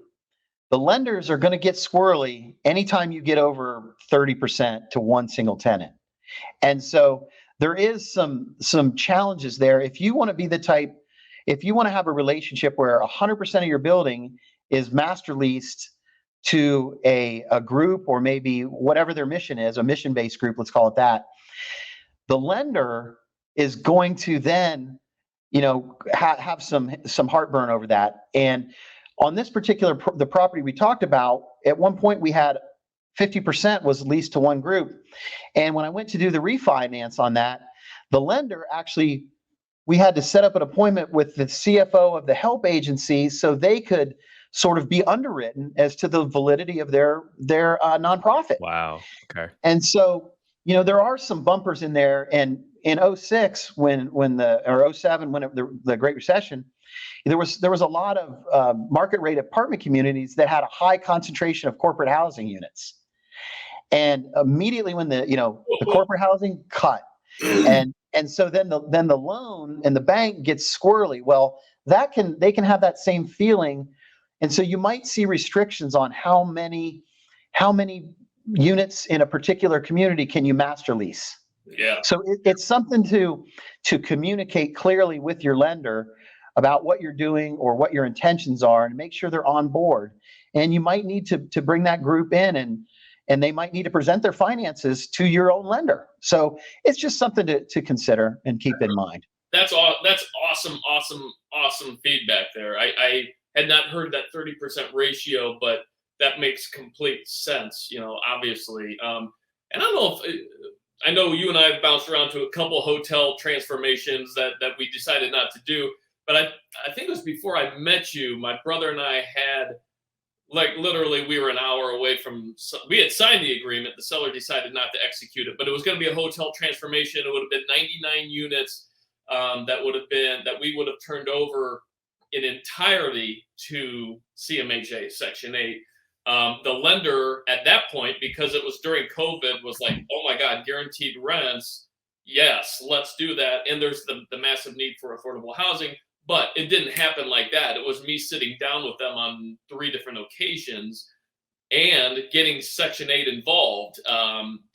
the lenders are going to get squirrely anytime you get over 30% to one single tenant. And so there is some challenges there. If you want to have a relationship where 100% of your building is master leased to a group, or maybe whatever their mission is, a mission-based group, let's call it that, the lender is going to then, have some heartburn over that. And on this particular the property we talked about, at one point we had 50% was leased to one group. And when I went to do the refinance on that, the lender actually, we had to set up an appointment with the CFO of the help agency so they could sort of be underwritten as to the validity of their nonprofit. Wow. Okay. And so, there are some bumpers in there. And in 06, or 07, when the Great Recession, there was a lot of market rate apartment communities that had a high concentration of corporate housing units. And immediately when the corporate housing cut, and so then the loan and the bank gets squirrely. Well, they can have that same feeling. And so you might see restrictions on how many units in a particular community can you master lease. Yeah. So it's something to communicate clearly with your lender about what you're doing or what your intentions are, and make sure they're on board. And you might need to bring that group in, and they might need to present their finances to your own lender. So it's just something to consider and keep in mind. That's awesome feedback there. I had not heard that 30% ratio, but that makes complete sense, obviously. And I don't know if I know you and I have bounced around to a couple hotel transformations that we decided not to do, but I think it was before I met you. My brother and I had, like, literally we were an hour away from, we had signed the agreement. The seller decided not to execute it, but it was going to be a hotel transformation. It would have been 99 units that we would have turned over in entirety to CMHA Section 8. The lender at that point, because it was during COVID, was like, oh my God, guaranteed rents. Yes, let's do that. And there's the massive need for affordable housing. But it didn't happen like that. It was me sitting down with them on 3 different occasions and getting Section 8 involved.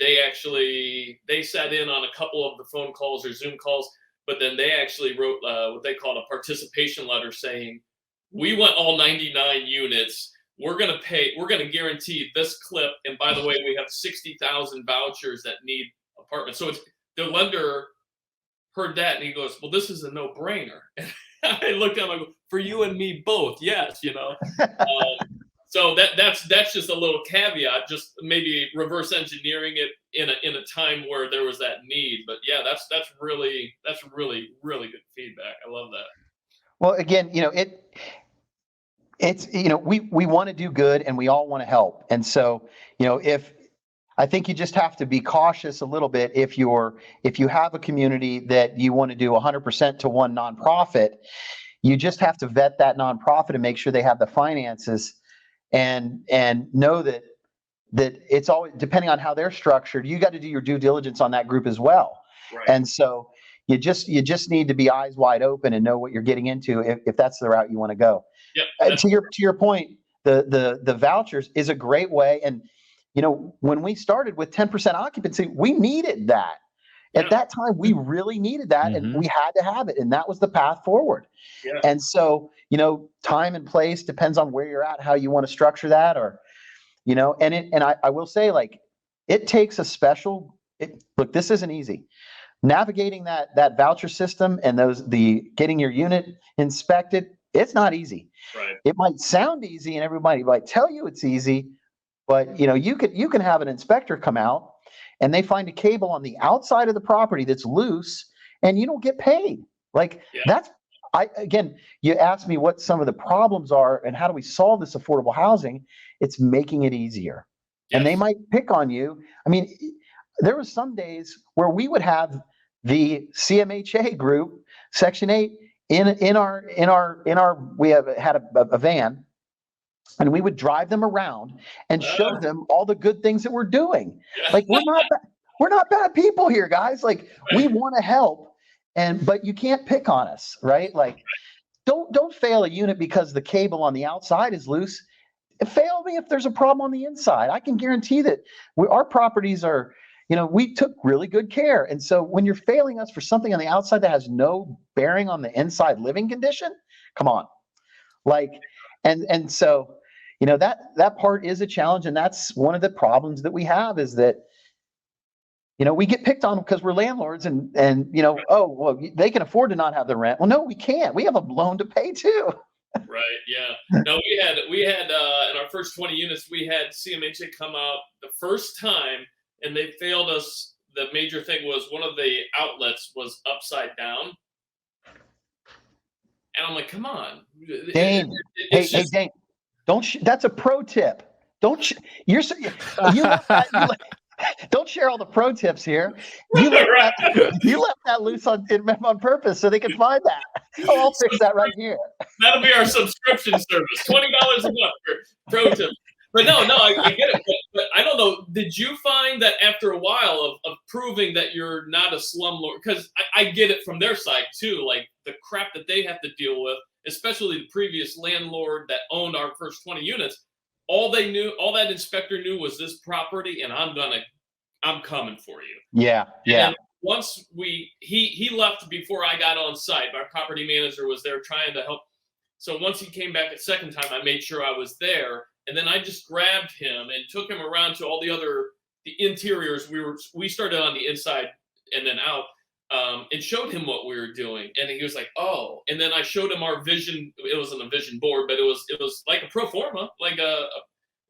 They sat in on a couple of the phone calls or Zoom calls, but then they actually wrote what they called a participation letter saying, we want all 99 units. We're going to guarantee this clip. And by the way, we have 60,000 vouchers that need apartments. So the lender heard that and he goes, well, this is a no-brainer. I looked at him, I go, for you and me both, yes, So that's just a little caveat, just maybe reverse engineering it in a time where there was that need. But yeah, that's really really good feedback. I love that. Well, again, it's we want to do good and we all want to help. And so, if I think you just have to be cautious a little bit if you have a community that you want to do 100% to one nonprofit, you just have to vet that nonprofit and make sure they have the finances and know that it's always depending on how they're structured. You got to do your due diligence on that group as well. Right. And so you just need to be eyes wide open and know what you're getting into if that's the route you want to go. Yep. To your point, the vouchers is a great way. And when we started with 10% occupancy, we needed that. At that time, we really needed that, and we had to have it, and that was the path forward. Yeah. And so, time and place depends on where you're at, how you want to structure that, or, and I will say, like, it takes a special. Look, this isn't easy. Navigating that voucher system and getting your unit inspected, it's not easy. Right. It might sound easy, and everybody might tell you it's easy. But you can have an inspector come out and they find a cable on the outside of the property that's loose and you don't get paid. Like you asked me what some of the problems are and how do we solve this affordable housing? It's making it easier. Yes. And they might pick on you. I mean, there were some days where we would have the CMHA group, Section 8, in our we had a van. And we would drive them around and show them all the good things that we're doing. Like, we're not bad people here, guys. Like, we want to help, but you can't pick on us, right? Like, don't fail a unit because the cable on the outside is loose. Fail me if there's a problem on the inside. I can guarantee that our properties are, we took really good care. And so when you're failing us for something on the outside that has no bearing on the inside living condition, come on. Like, and so, that part is a challenge. And that's one of the problems that we have is that, we get picked on because we're landlords and, oh, well, they can afford to not have the rent. Well, no, we can't. We have a loan to pay too. Right. Yeah. No, we had in our first 20 units, we had CMHA come out the first time and they failed us. The major thing was one of the outlets was upside down. And I'm like, come on. Dane, hey, Dane, that's a pro tip. Don't share all the pro tips here. You left that loose on purpose so they can find that. Oh, I'll fix that right here. That'll be our subscription service. $20 a month for pro tips. But no, I get it. But I don't know. Did you find that after a while of proving that you're not a slumlord? Because I get it from their side too. Like the crap that they have to deal with, especially the previous landlord that owned our first 20 units. All that inspector knew was this property, and I'm coming for you. Yeah. And once he left before I got on site. Our property manager was there trying to help. So once he came back a second time, I made sure I was there. And then I just grabbed him and took him around to all the interiors. We started on the inside and then out, and showed him what we were doing. And he was like, oh. And then I showed him our vision. It wasn't a vision board, but it was like a pro forma, like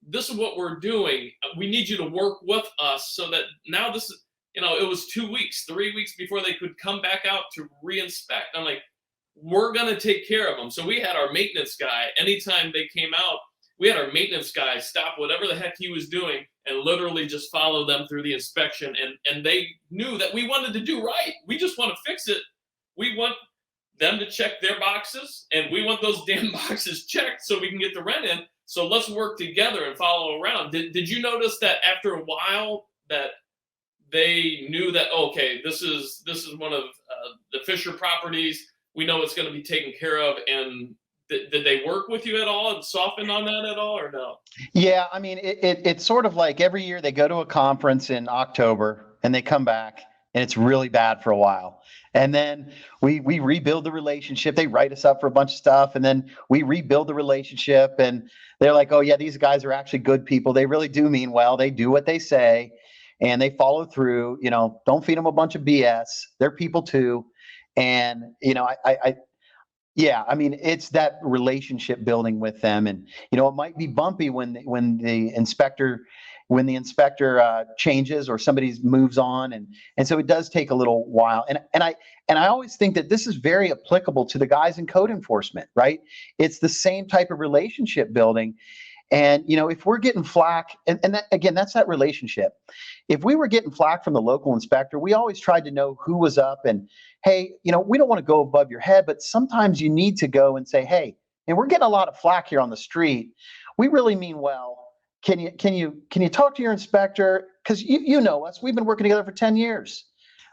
this is what we're doing. We need you to work with us so that now this is, it was 2 weeks, 3 weeks before they could come back out to re-inspect. I'm like, we're going to take care of them. So we had our maintenance guy, anytime they came out, we had our maintenance guy stop whatever the heck he was doing and literally just follow them through the inspection. And they knew that we wanted to do right. We just want to fix it. We want them to check their boxes, and we want those damn boxes checked so we can get the rent in. So let's work together and follow around. Did you notice that after a while that they knew that, okay, this is one of the Fisher properties. We know it's going to be taken care of. And did they work with you at all and soften on that at all, or no? Yeah, I mean, it's sort of like every year they go to a conference in October and they come back and it's really bad for a while. And then we rebuild the relationship. They write us up for a bunch of stuff, and then we rebuild the relationship. And they're like, oh yeah, these guys are actually good people. They really do mean well. They do what they say, and they follow through. Don't feed them a bunch of BS. They're people too. And yeah, I mean, it's that relationship building with them, and it might be bumpy when the inspector changes or somebody moves on, and so it does take a little while. And I always think that this is very applicable to the guys in code enforcement, right? It's the same type of relationship building. And if we're getting flack, and that, again, that's that relationship. If we were getting flack from the local inspector, we always tried to know who was up, and hey, we don't want to go above your head, but sometimes you need to go and say, hey, and we're getting a lot of flack here on the street. We really mean well. Can you talk to your inspector? Because you know us. We've been working together for 10 years.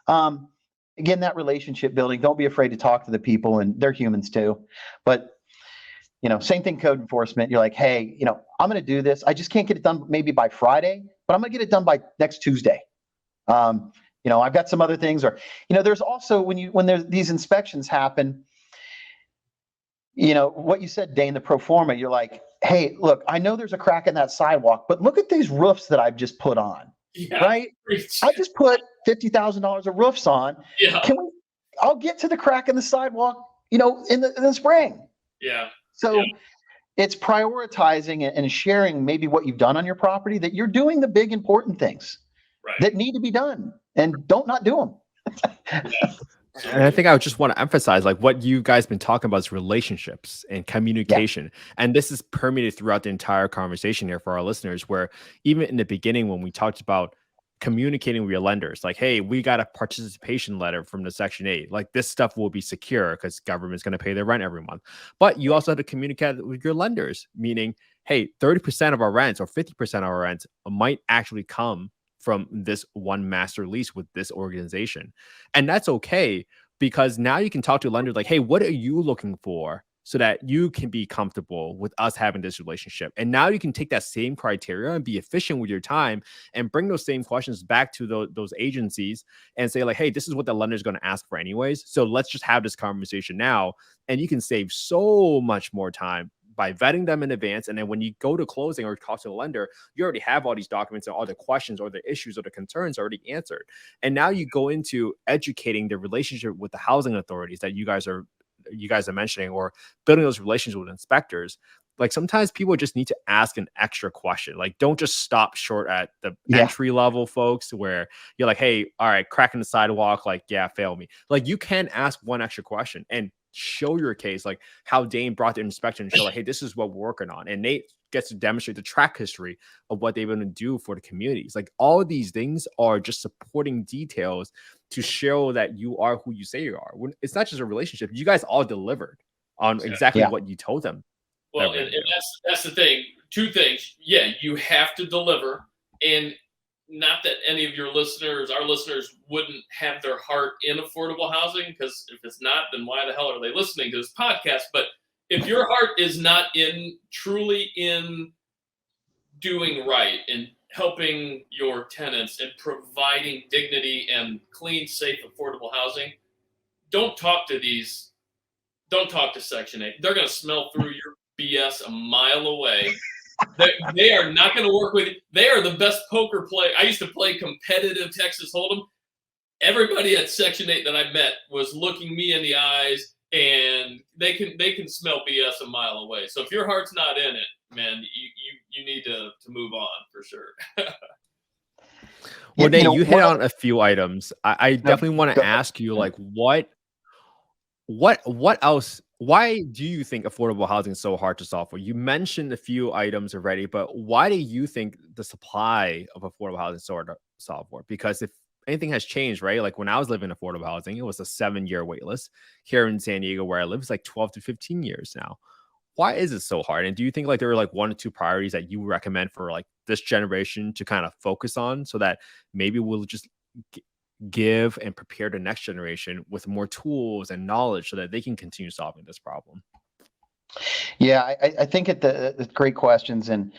Again, that relationship building. Don't be afraid to talk to the people, and they're humans too. But same thing, code enforcement. You're like, hey, I'm going to do this. I just can't get it done maybe by Friday, but I'm going to get it done by next Tuesday. I've got some other things, or, there's also when there's these inspections happen, what you said, Dane, the pro forma, you're like, hey, look, I know there's a crack in that sidewalk, but look at these roofs that I've just put on, right? I just put $50,000 of roofs on. Yeah. I'll get to the crack in the sidewalk, in the spring. Yeah. So it's prioritizing and sharing maybe what you've done on your property, that you're doing the big important things that need to be done, and don't not do them. And I think I would just want to emphasize, like, what you guys been talking about is relationships and communication. And this is permeated throughout the entire conversation here for our listeners, where even in the beginning, when we talked about communicating with your lenders, like, hey, we got a participation letter from the Section 8. Like, this stuff will be secure because government's going to pay their rent every month. But you also have to communicate with your lenders, meaning, hey, 30% of our rents or 50% of our rents might actually come from this one master lease with this organization. And that's okay, because now you can talk to a lender like, hey, what are you looking for so that you can be comfortable with us having this relationship? And now you can take that same criteria and be efficient with your time and bring those same questions back to those agencies and say, like, hey, this is what the lender is going to ask for anyways. So let's just have this conversation now. And you can save so much more time by vetting them in advance. And then when you go to closing or talk to the lender, you already have all these documents and all the questions or the issues or the concerns already answered. And now you go into educating the relationship with the housing authorities that you guys are mentioning, or building those relationships with inspectors. Like, sometimes people just need to ask an extra question. Like, don't just stop short at the entry level folks where you're like, hey, all right, cracking the sidewalk, like, yeah, fail me. Like, you can ask one extra question and show your case, like how Dane brought the inspection and show, like, hey, this is what we're working on. And Nate gets to demonstrate the track history of what they've been to do for the communities. Like, all of these things are just supporting details to show that you are who you say you are. When it's not just a relationship, you guys all delivered on exactly what you told them. Well, and that's the thing. Two things. Yeah, you have to deliver. And not that any of our listeners wouldn't have their heart in affordable housing, because if it's not, then why the hell are they listening to this podcast? But if your heart is not truly in doing right and helping your tenants and providing dignity and clean, safe, affordable housing, don't talk to Section 8. They're going to smell through your BS a mile away. They are not going to work with you. They are the best poker player. I used to play competitive Texas Hold'em. Everybody at Section 8 that I met was looking me in the eyes, and they can smell BS a mile away. So if your heart's not in it, man, you need to move on for sure. Well, Nate, you hit one on a few items. I No, definitely want go to ahead. ask you, like, what else? Why do you think affordable housing is so hard to solve for? You mentioned a few items already, but why do you think the supply of affordable housing is so hard to solve for? Because if anything has changed, right? Like when I was living in affordable housing, it was a 7-year wait list. Here in San Diego, where I live, it's like 12 to 15 years now. Why is it so hard? And do you think like there are like 1 or 2 priorities that you recommend for like this generation to kind of focus on so that maybe we'll just give and prepare the next generation with more tools and knowledge so that they can continue solving this problem? Yeah, I think the great questions, and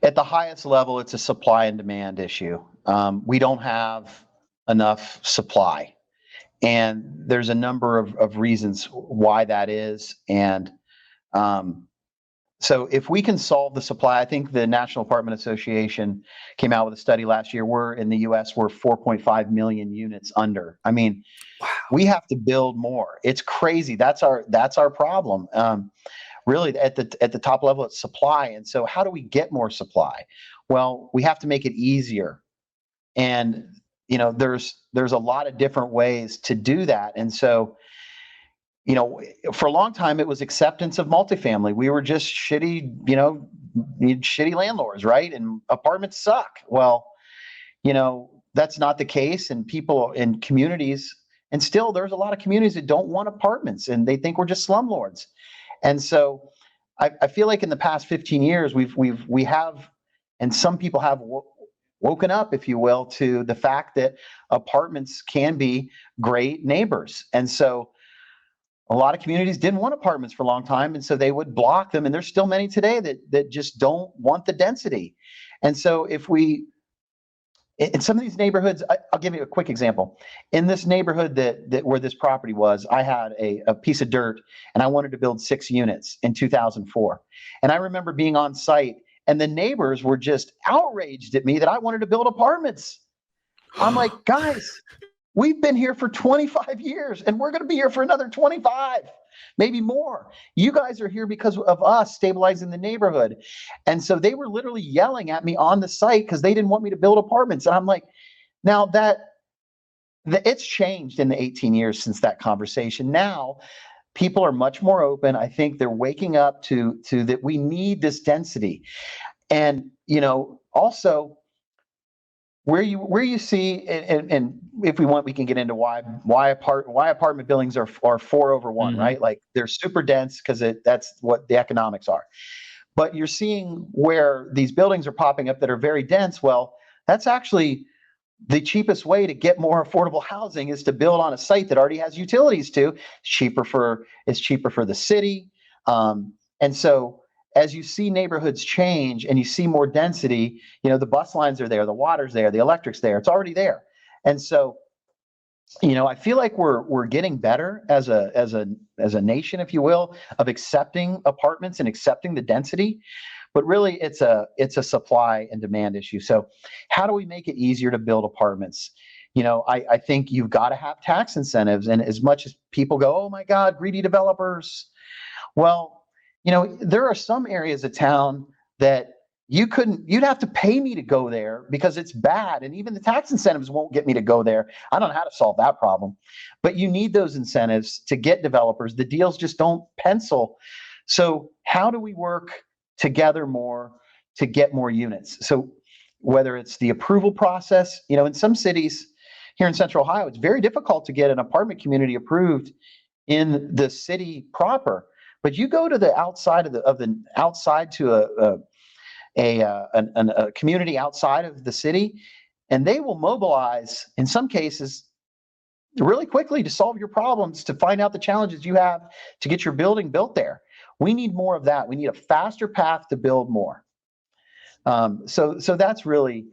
at the highest level, it's a supply and demand issue. We don't have enough supply, and there's a number of reasons why that is. And so if we can solve the supply, I think the National Apartment Association came out with a study last year. We're in the US, we're 4.5 million units under. I mean, we have to build more. It's crazy. That's our problem. Really at the top level, it's supply. And so how do we get more supply? Well, we have to make it easier. And there's a lot of different ways to do that. And so for a long time, it was acceptance of multifamily. We were just shitty, shitty landlords, right? And apartments suck. Well, that's not the case. And people in communities, and still there's a lot of communities that don't want apartments and they think we're just slumlords. And so I feel like in the past 15 years, we have, and some people have woken up, if you will, to the fact that apartments can be great neighbors. And so a lot of communities didn't want apartments for a long time, and so they would block them. And there's still many today that just don't want the density. And so if we, in some of these neighborhoods, I'll give you a quick example. In this neighborhood that where this property was, I had a piece of dirt, and I wanted to build 6 units in 2004. And I remember being on site, and the neighbors were just outraged at me that I wanted to build apartments. I'm like, guys, we've been here for 25 years and we're going to be here for another 25, maybe more. You guys are here because of us stabilizing the neighborhood. And so they were literally yelling at me on the site because they didn't want me to build apartments. And I'm like, now that it's changed in the 18 years since that conversation. Now people are much more open. I think they're waking up to that we need this density. And, also, where you see, and if we want, we can get into why apartment buildings are 4/1, right? Like they're super dense because that's what the economics are. But you're seeing where these buildings are popping up that are very dense. Well, that's actually the cheapest way to get more affordable housing is to build on a site that already has utilities too. It's cheaper for the city. And so as you see neighborhoods change and you see more density, the bus lines are there, the water's there, the electric's there, it's already there. And so, I feel like we're getting better as a nation, if you will, of accepting apartments and accepting the density. But really it's a supply and demand issue. So how do we make it easier to build apartments? I think you've got to have tax incentives. And as much as people go, oh my God, greedy developers. Well, there are some areas of town that you'd have to pay me to go there because it's bad. And even the tax incentives won't get me to go there. I don't know how to solve that problem, but you need those incentives to get developers. The deals just don't pencil. So how do we work together more to get more units? So whether it's the approval process, in some cities here in Central Ohio, it's very difficult to get an apartment community approved in the city proper. But you go to the outside outside to a community outside of the city, and they will mobilize in some cases really quickly to solve your problems, to find out the challenges you have to get your building built there. We need more of that. We need a faster path to build more. So that's really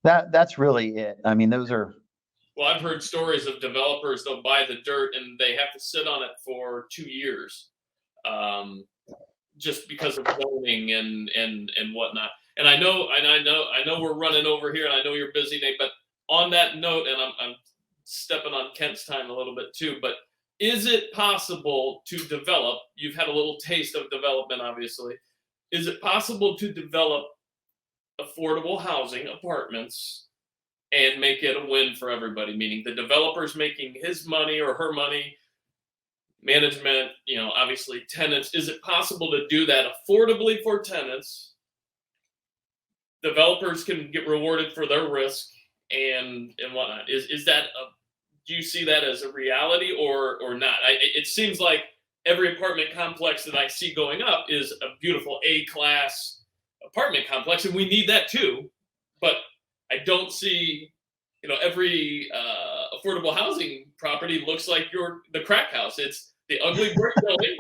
it. I mean, those are. Well, I've heard stories of developers, they'll buy the dirt and they have to sit on it for 2 years. Just because of zoning and whatnot. And I know we're running over here, and I know you're busy, Nate. But on that note, and I'm stepping on Kent's time a little bit too. But is it possible to develop? You've had a little taste of development, obviously. is it possible to develop affordable housing apartments and make it a win for everybody? Meaning the developer's making his money or her money, management, obviously tenants. Is it possible to do that affordably for tenants? Developers can get rewarded for their risk and whatnot. Is that do you see that as a reality or not? It seems like every apartment complex that I see going up is a beautiful A-class apartment complex, and we need that too. But I don't see, every affordable housing property looks like the crack house. It's the ugly brick building,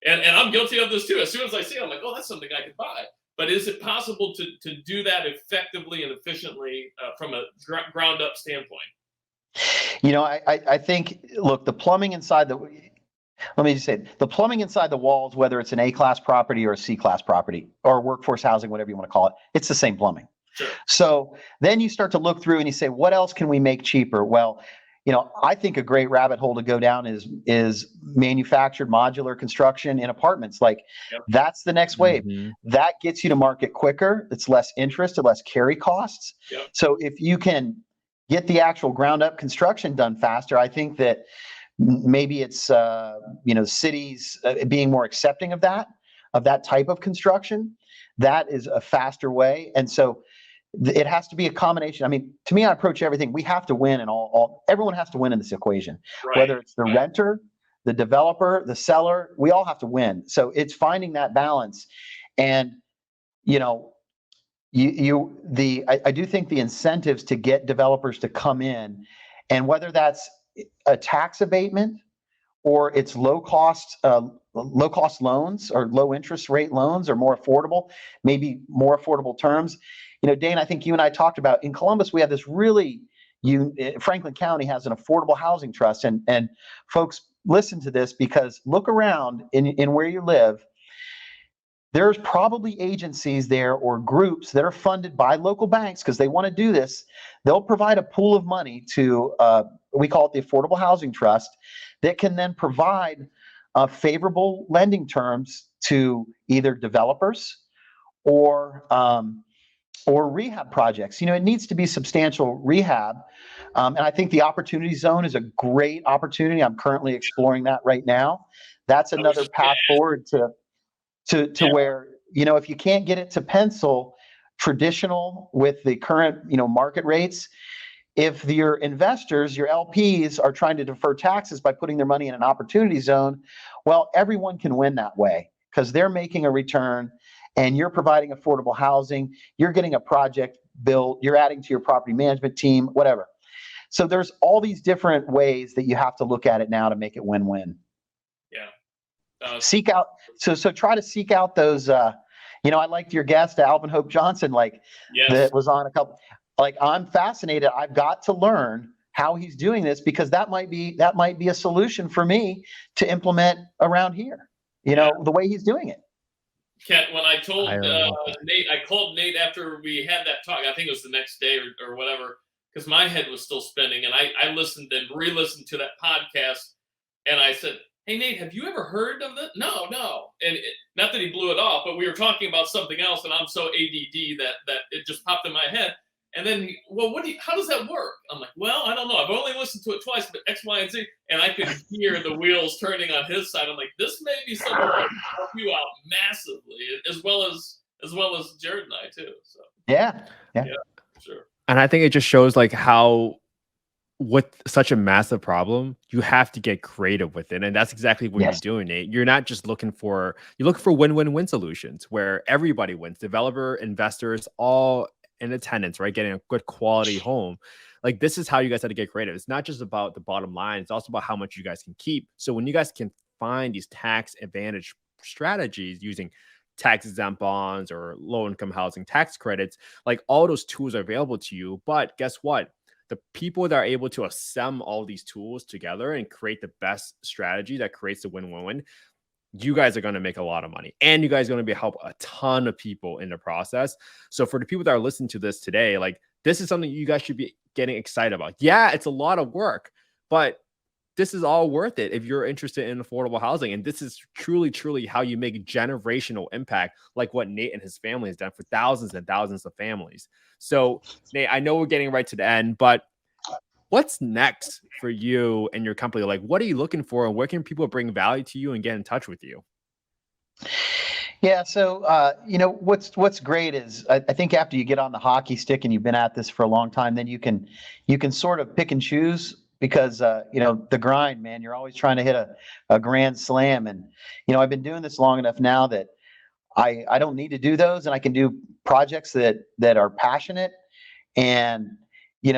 and I'm guilty of this too. As soon as I see it, I'm like, oh, that's something I could buy. But is it possible to do that effectively and efficiently from a ground up standpoint? I think, look, the plumbing inside let me just say, the plumbing inside the walls, whether it's an A-class property or a C-class property or workforce housing, whatever you want to call it, it's the same plumbing. Sure. So then you start to look through and you say, what else can we make cheaper? Well, I think a great rabbit hole to go down is manufactured modular construction in apartments. Like, yep. That's the next wave. Mm-hmm. That gets you to market quicker. It's less interest, or less carry costs. Yep. So if you can get the actual ground up construction done faster, I think that maybe it's cities being more accepting of that type of construction. That is a faster way. And so it has to be a combination. I mean, to me, I approach everything. We have to win, and everyone has to win in this equation. Right. Whether it's the renter, the developer, the seller, we all have to win. So it's finding that balance. And I do think the incentives to get developers to come in, and whether that's a tax abatement or it's low cost loans or low interest rate loans, or more affordable, maybe more affordable terms. Dane, I think you and I talked about in Columbus, we have this really, Franklin County has an affordable housing trust, and folks, listen to this, because look around in where you live. There's probably agencies there or groups that are funded by local banks because they want to do this. They'll provide a pool of money to, we call it the Affordable Housing Trust, that can then provide favorable lending terms to either developers or rehab projects. It needs to be substantial rehab. And I think the Opportunity Zone is a great opportunity. I'm currently exploring that right now. That's another path forward to where, if you can't get it to pencil traditional with the current, market rates, if your investors, your LPs, are trying to defer taxes by putting their money in an Opportunity Zone, well, everyone can win that way because they're making a return and you're providing affordable housing, you're getting a project built, you're adding to your property management team, whatever. So there's all these different ways that you have to look at it now to make it win-win. Yeah. Seek out, so try to seek out those, I liked your guest, Alvin Hope Johnson, yes. that was on a couple, I'm fascinated. I've got to learn how he's doing this, because that might be a solution for me to implement around here, the way he's doing it. Kent, when I told Nate, I called Nate after we had that talk. I think it was the next day or whatever, because my head was still spinning. And I listened and re-listened to that podcast. And I said, hey, Nate, have you ever heard of it? No. And not that he blew it off, but we were talking about something else. And I'm so ADD that it just popped in my head. And then, how does that work? I'm like, well, I don't know. I've only listened to it twice, but X, Y, and Z. And I could hear the wheels turning on his side. I'm like, this may be something that can help you out massively, as well as Jared and I too. So yeah, sure. And I think it just shows how, with such a massive problem, you have to get creative with it. And that's exactly what you're doing, Nate. You're not just looking for win-win-win solutions where everybody wins, developer, investors, all in attendance, right? Getting a good quality home. This is how you guys have to get creative. It's not just about the bottom line. It's also about how much you guys can keep. So when you guys can find these tax advantage strategies using tax exempt bonds or low income housing tax credits, all those tools are available to you. But guess what? The people that are able to assemble all these tools together and create the best strategy that creates the win-win-win, you guys are going to make a lot of money, and you guys are going to be help a ton of people in the process. So for the people that are listening to this today, this is something you guys should be getting excited about. Yeah, it's a lot of work, but this is all worth it if you're interested in affordable housing. And this is truly, truly how you make generational impact, like what Nate and his family has done for thousands and thousands of families. So, Nate, I know we're getting right to the end, but what's next for you and your company? Like, what are you looking for, and where can people bring value to you and get in touch with you? Yeah. So, what's great is I think after you get on the hockey stick and you've been at this for a long time, then you can sort of pick and choose because, the grind, man, you're always trying to hit a grand slam. And, I've been doing this long enough now that I don't need to do those, and I can do projects that are passionate. And,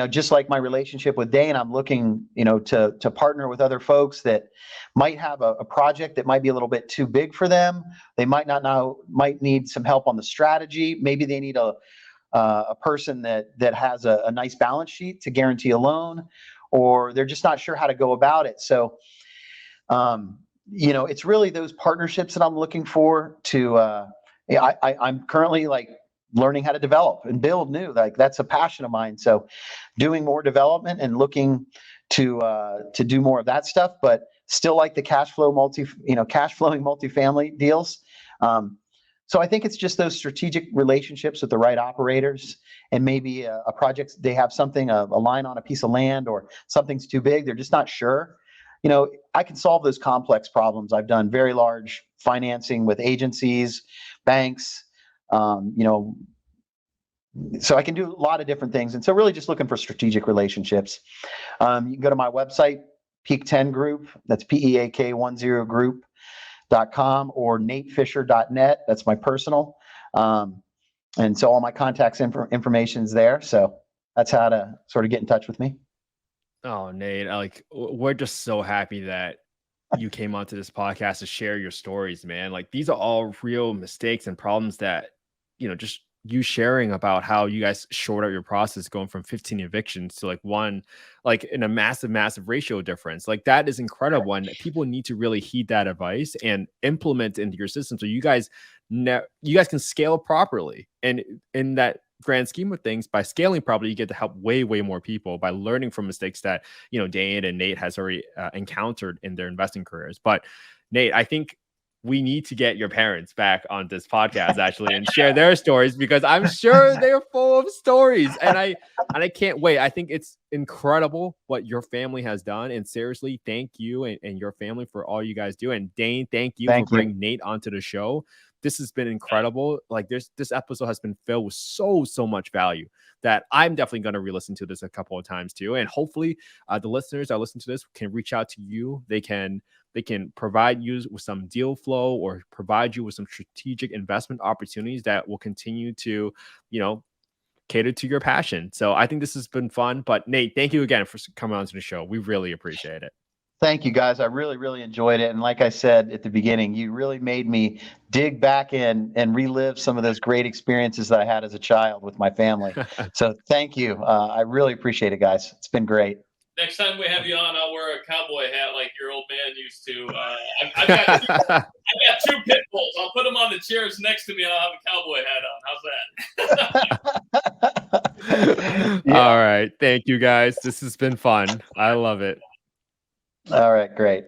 just like my relationship with Dane, I'm looking, to partner with other folks that might have a project that might be a little bit too big for them. They might need some help on the strategy. Maybe they need a person that has a nice balance sheet to guarantee a loan, or they're just not sure how to go about it. So, it's really those partnerships that I'm looking for to, I'm currently like learning how to develop and build new, like that's a passion of mine. So doing more development and looking to do more of that stuff, but still like the cash flowing multifamily deals. So I think it's just those strategic relationships with the right operators, and maybe a project, they have something, a line on a piece of land, or something's too big. They're just not sure. I can solve those complex problems. I've done very large financing with agencies, banks, so I can do a lot of different things. And so really just looking for strategic relationships. You can go to my website, Peak 10 Group, that's PEAK10 group.com, or natefisher.net. That's my personal. And so all my contacts information is there. So that's how to sort of get in touch with me. Oh, Nate, like we're just so happy that you came onto this podcast to share your stories, man. Like these are all real mistakes and problems that, just you sharing about how you guys short out your process, going from 15 evictions to like one, like in a massive ratio difference. Like that is incredible. And people need to really heed that advice and implement into your system. So you guys can scale properly. And in that grand scheme of things, by scaling properly, you get to help way more people by learning from mistakes that, Dane and Nate has already encountered in their investing careers. But Nate, I think we need to get your parents back on this podcast actually and share their stories, because I'm sure they're full of stories, and I can't wait. I think it's incredible what your family has done, and seriously, thank you and your family for all you guys do. And Dane, thank you for bringing Nate onto the show. This has been incredible. Like this episode has been filled with so much value that I'm definitely going to re-listen to this a couple of times too. And hopefully the listeners that listen to this can reach out to you. They can provide you with some deal flow, or provide you with some strategic investment opportunities that will continue to, cater to your passion. So I think this has been fun. But Nate, thank you again for coming on to the show. We really appreciate it. Thank you, guys. I really enjoyed it. And like I said at the beginning, you really made me dig back in and relive some of those great experiences that I had as a child with my family. So thank you. I really appreciate it, guys. It's been great. Next time we have you on, I'll wear a cowboy hat like your old man used to. I've got two pit bulls. I'll put them on the chairs next to me, and I'll have a cowboy hat on. How's that? Yeah. All right. Thank you, guys. This has been fun. I love it. All right, great.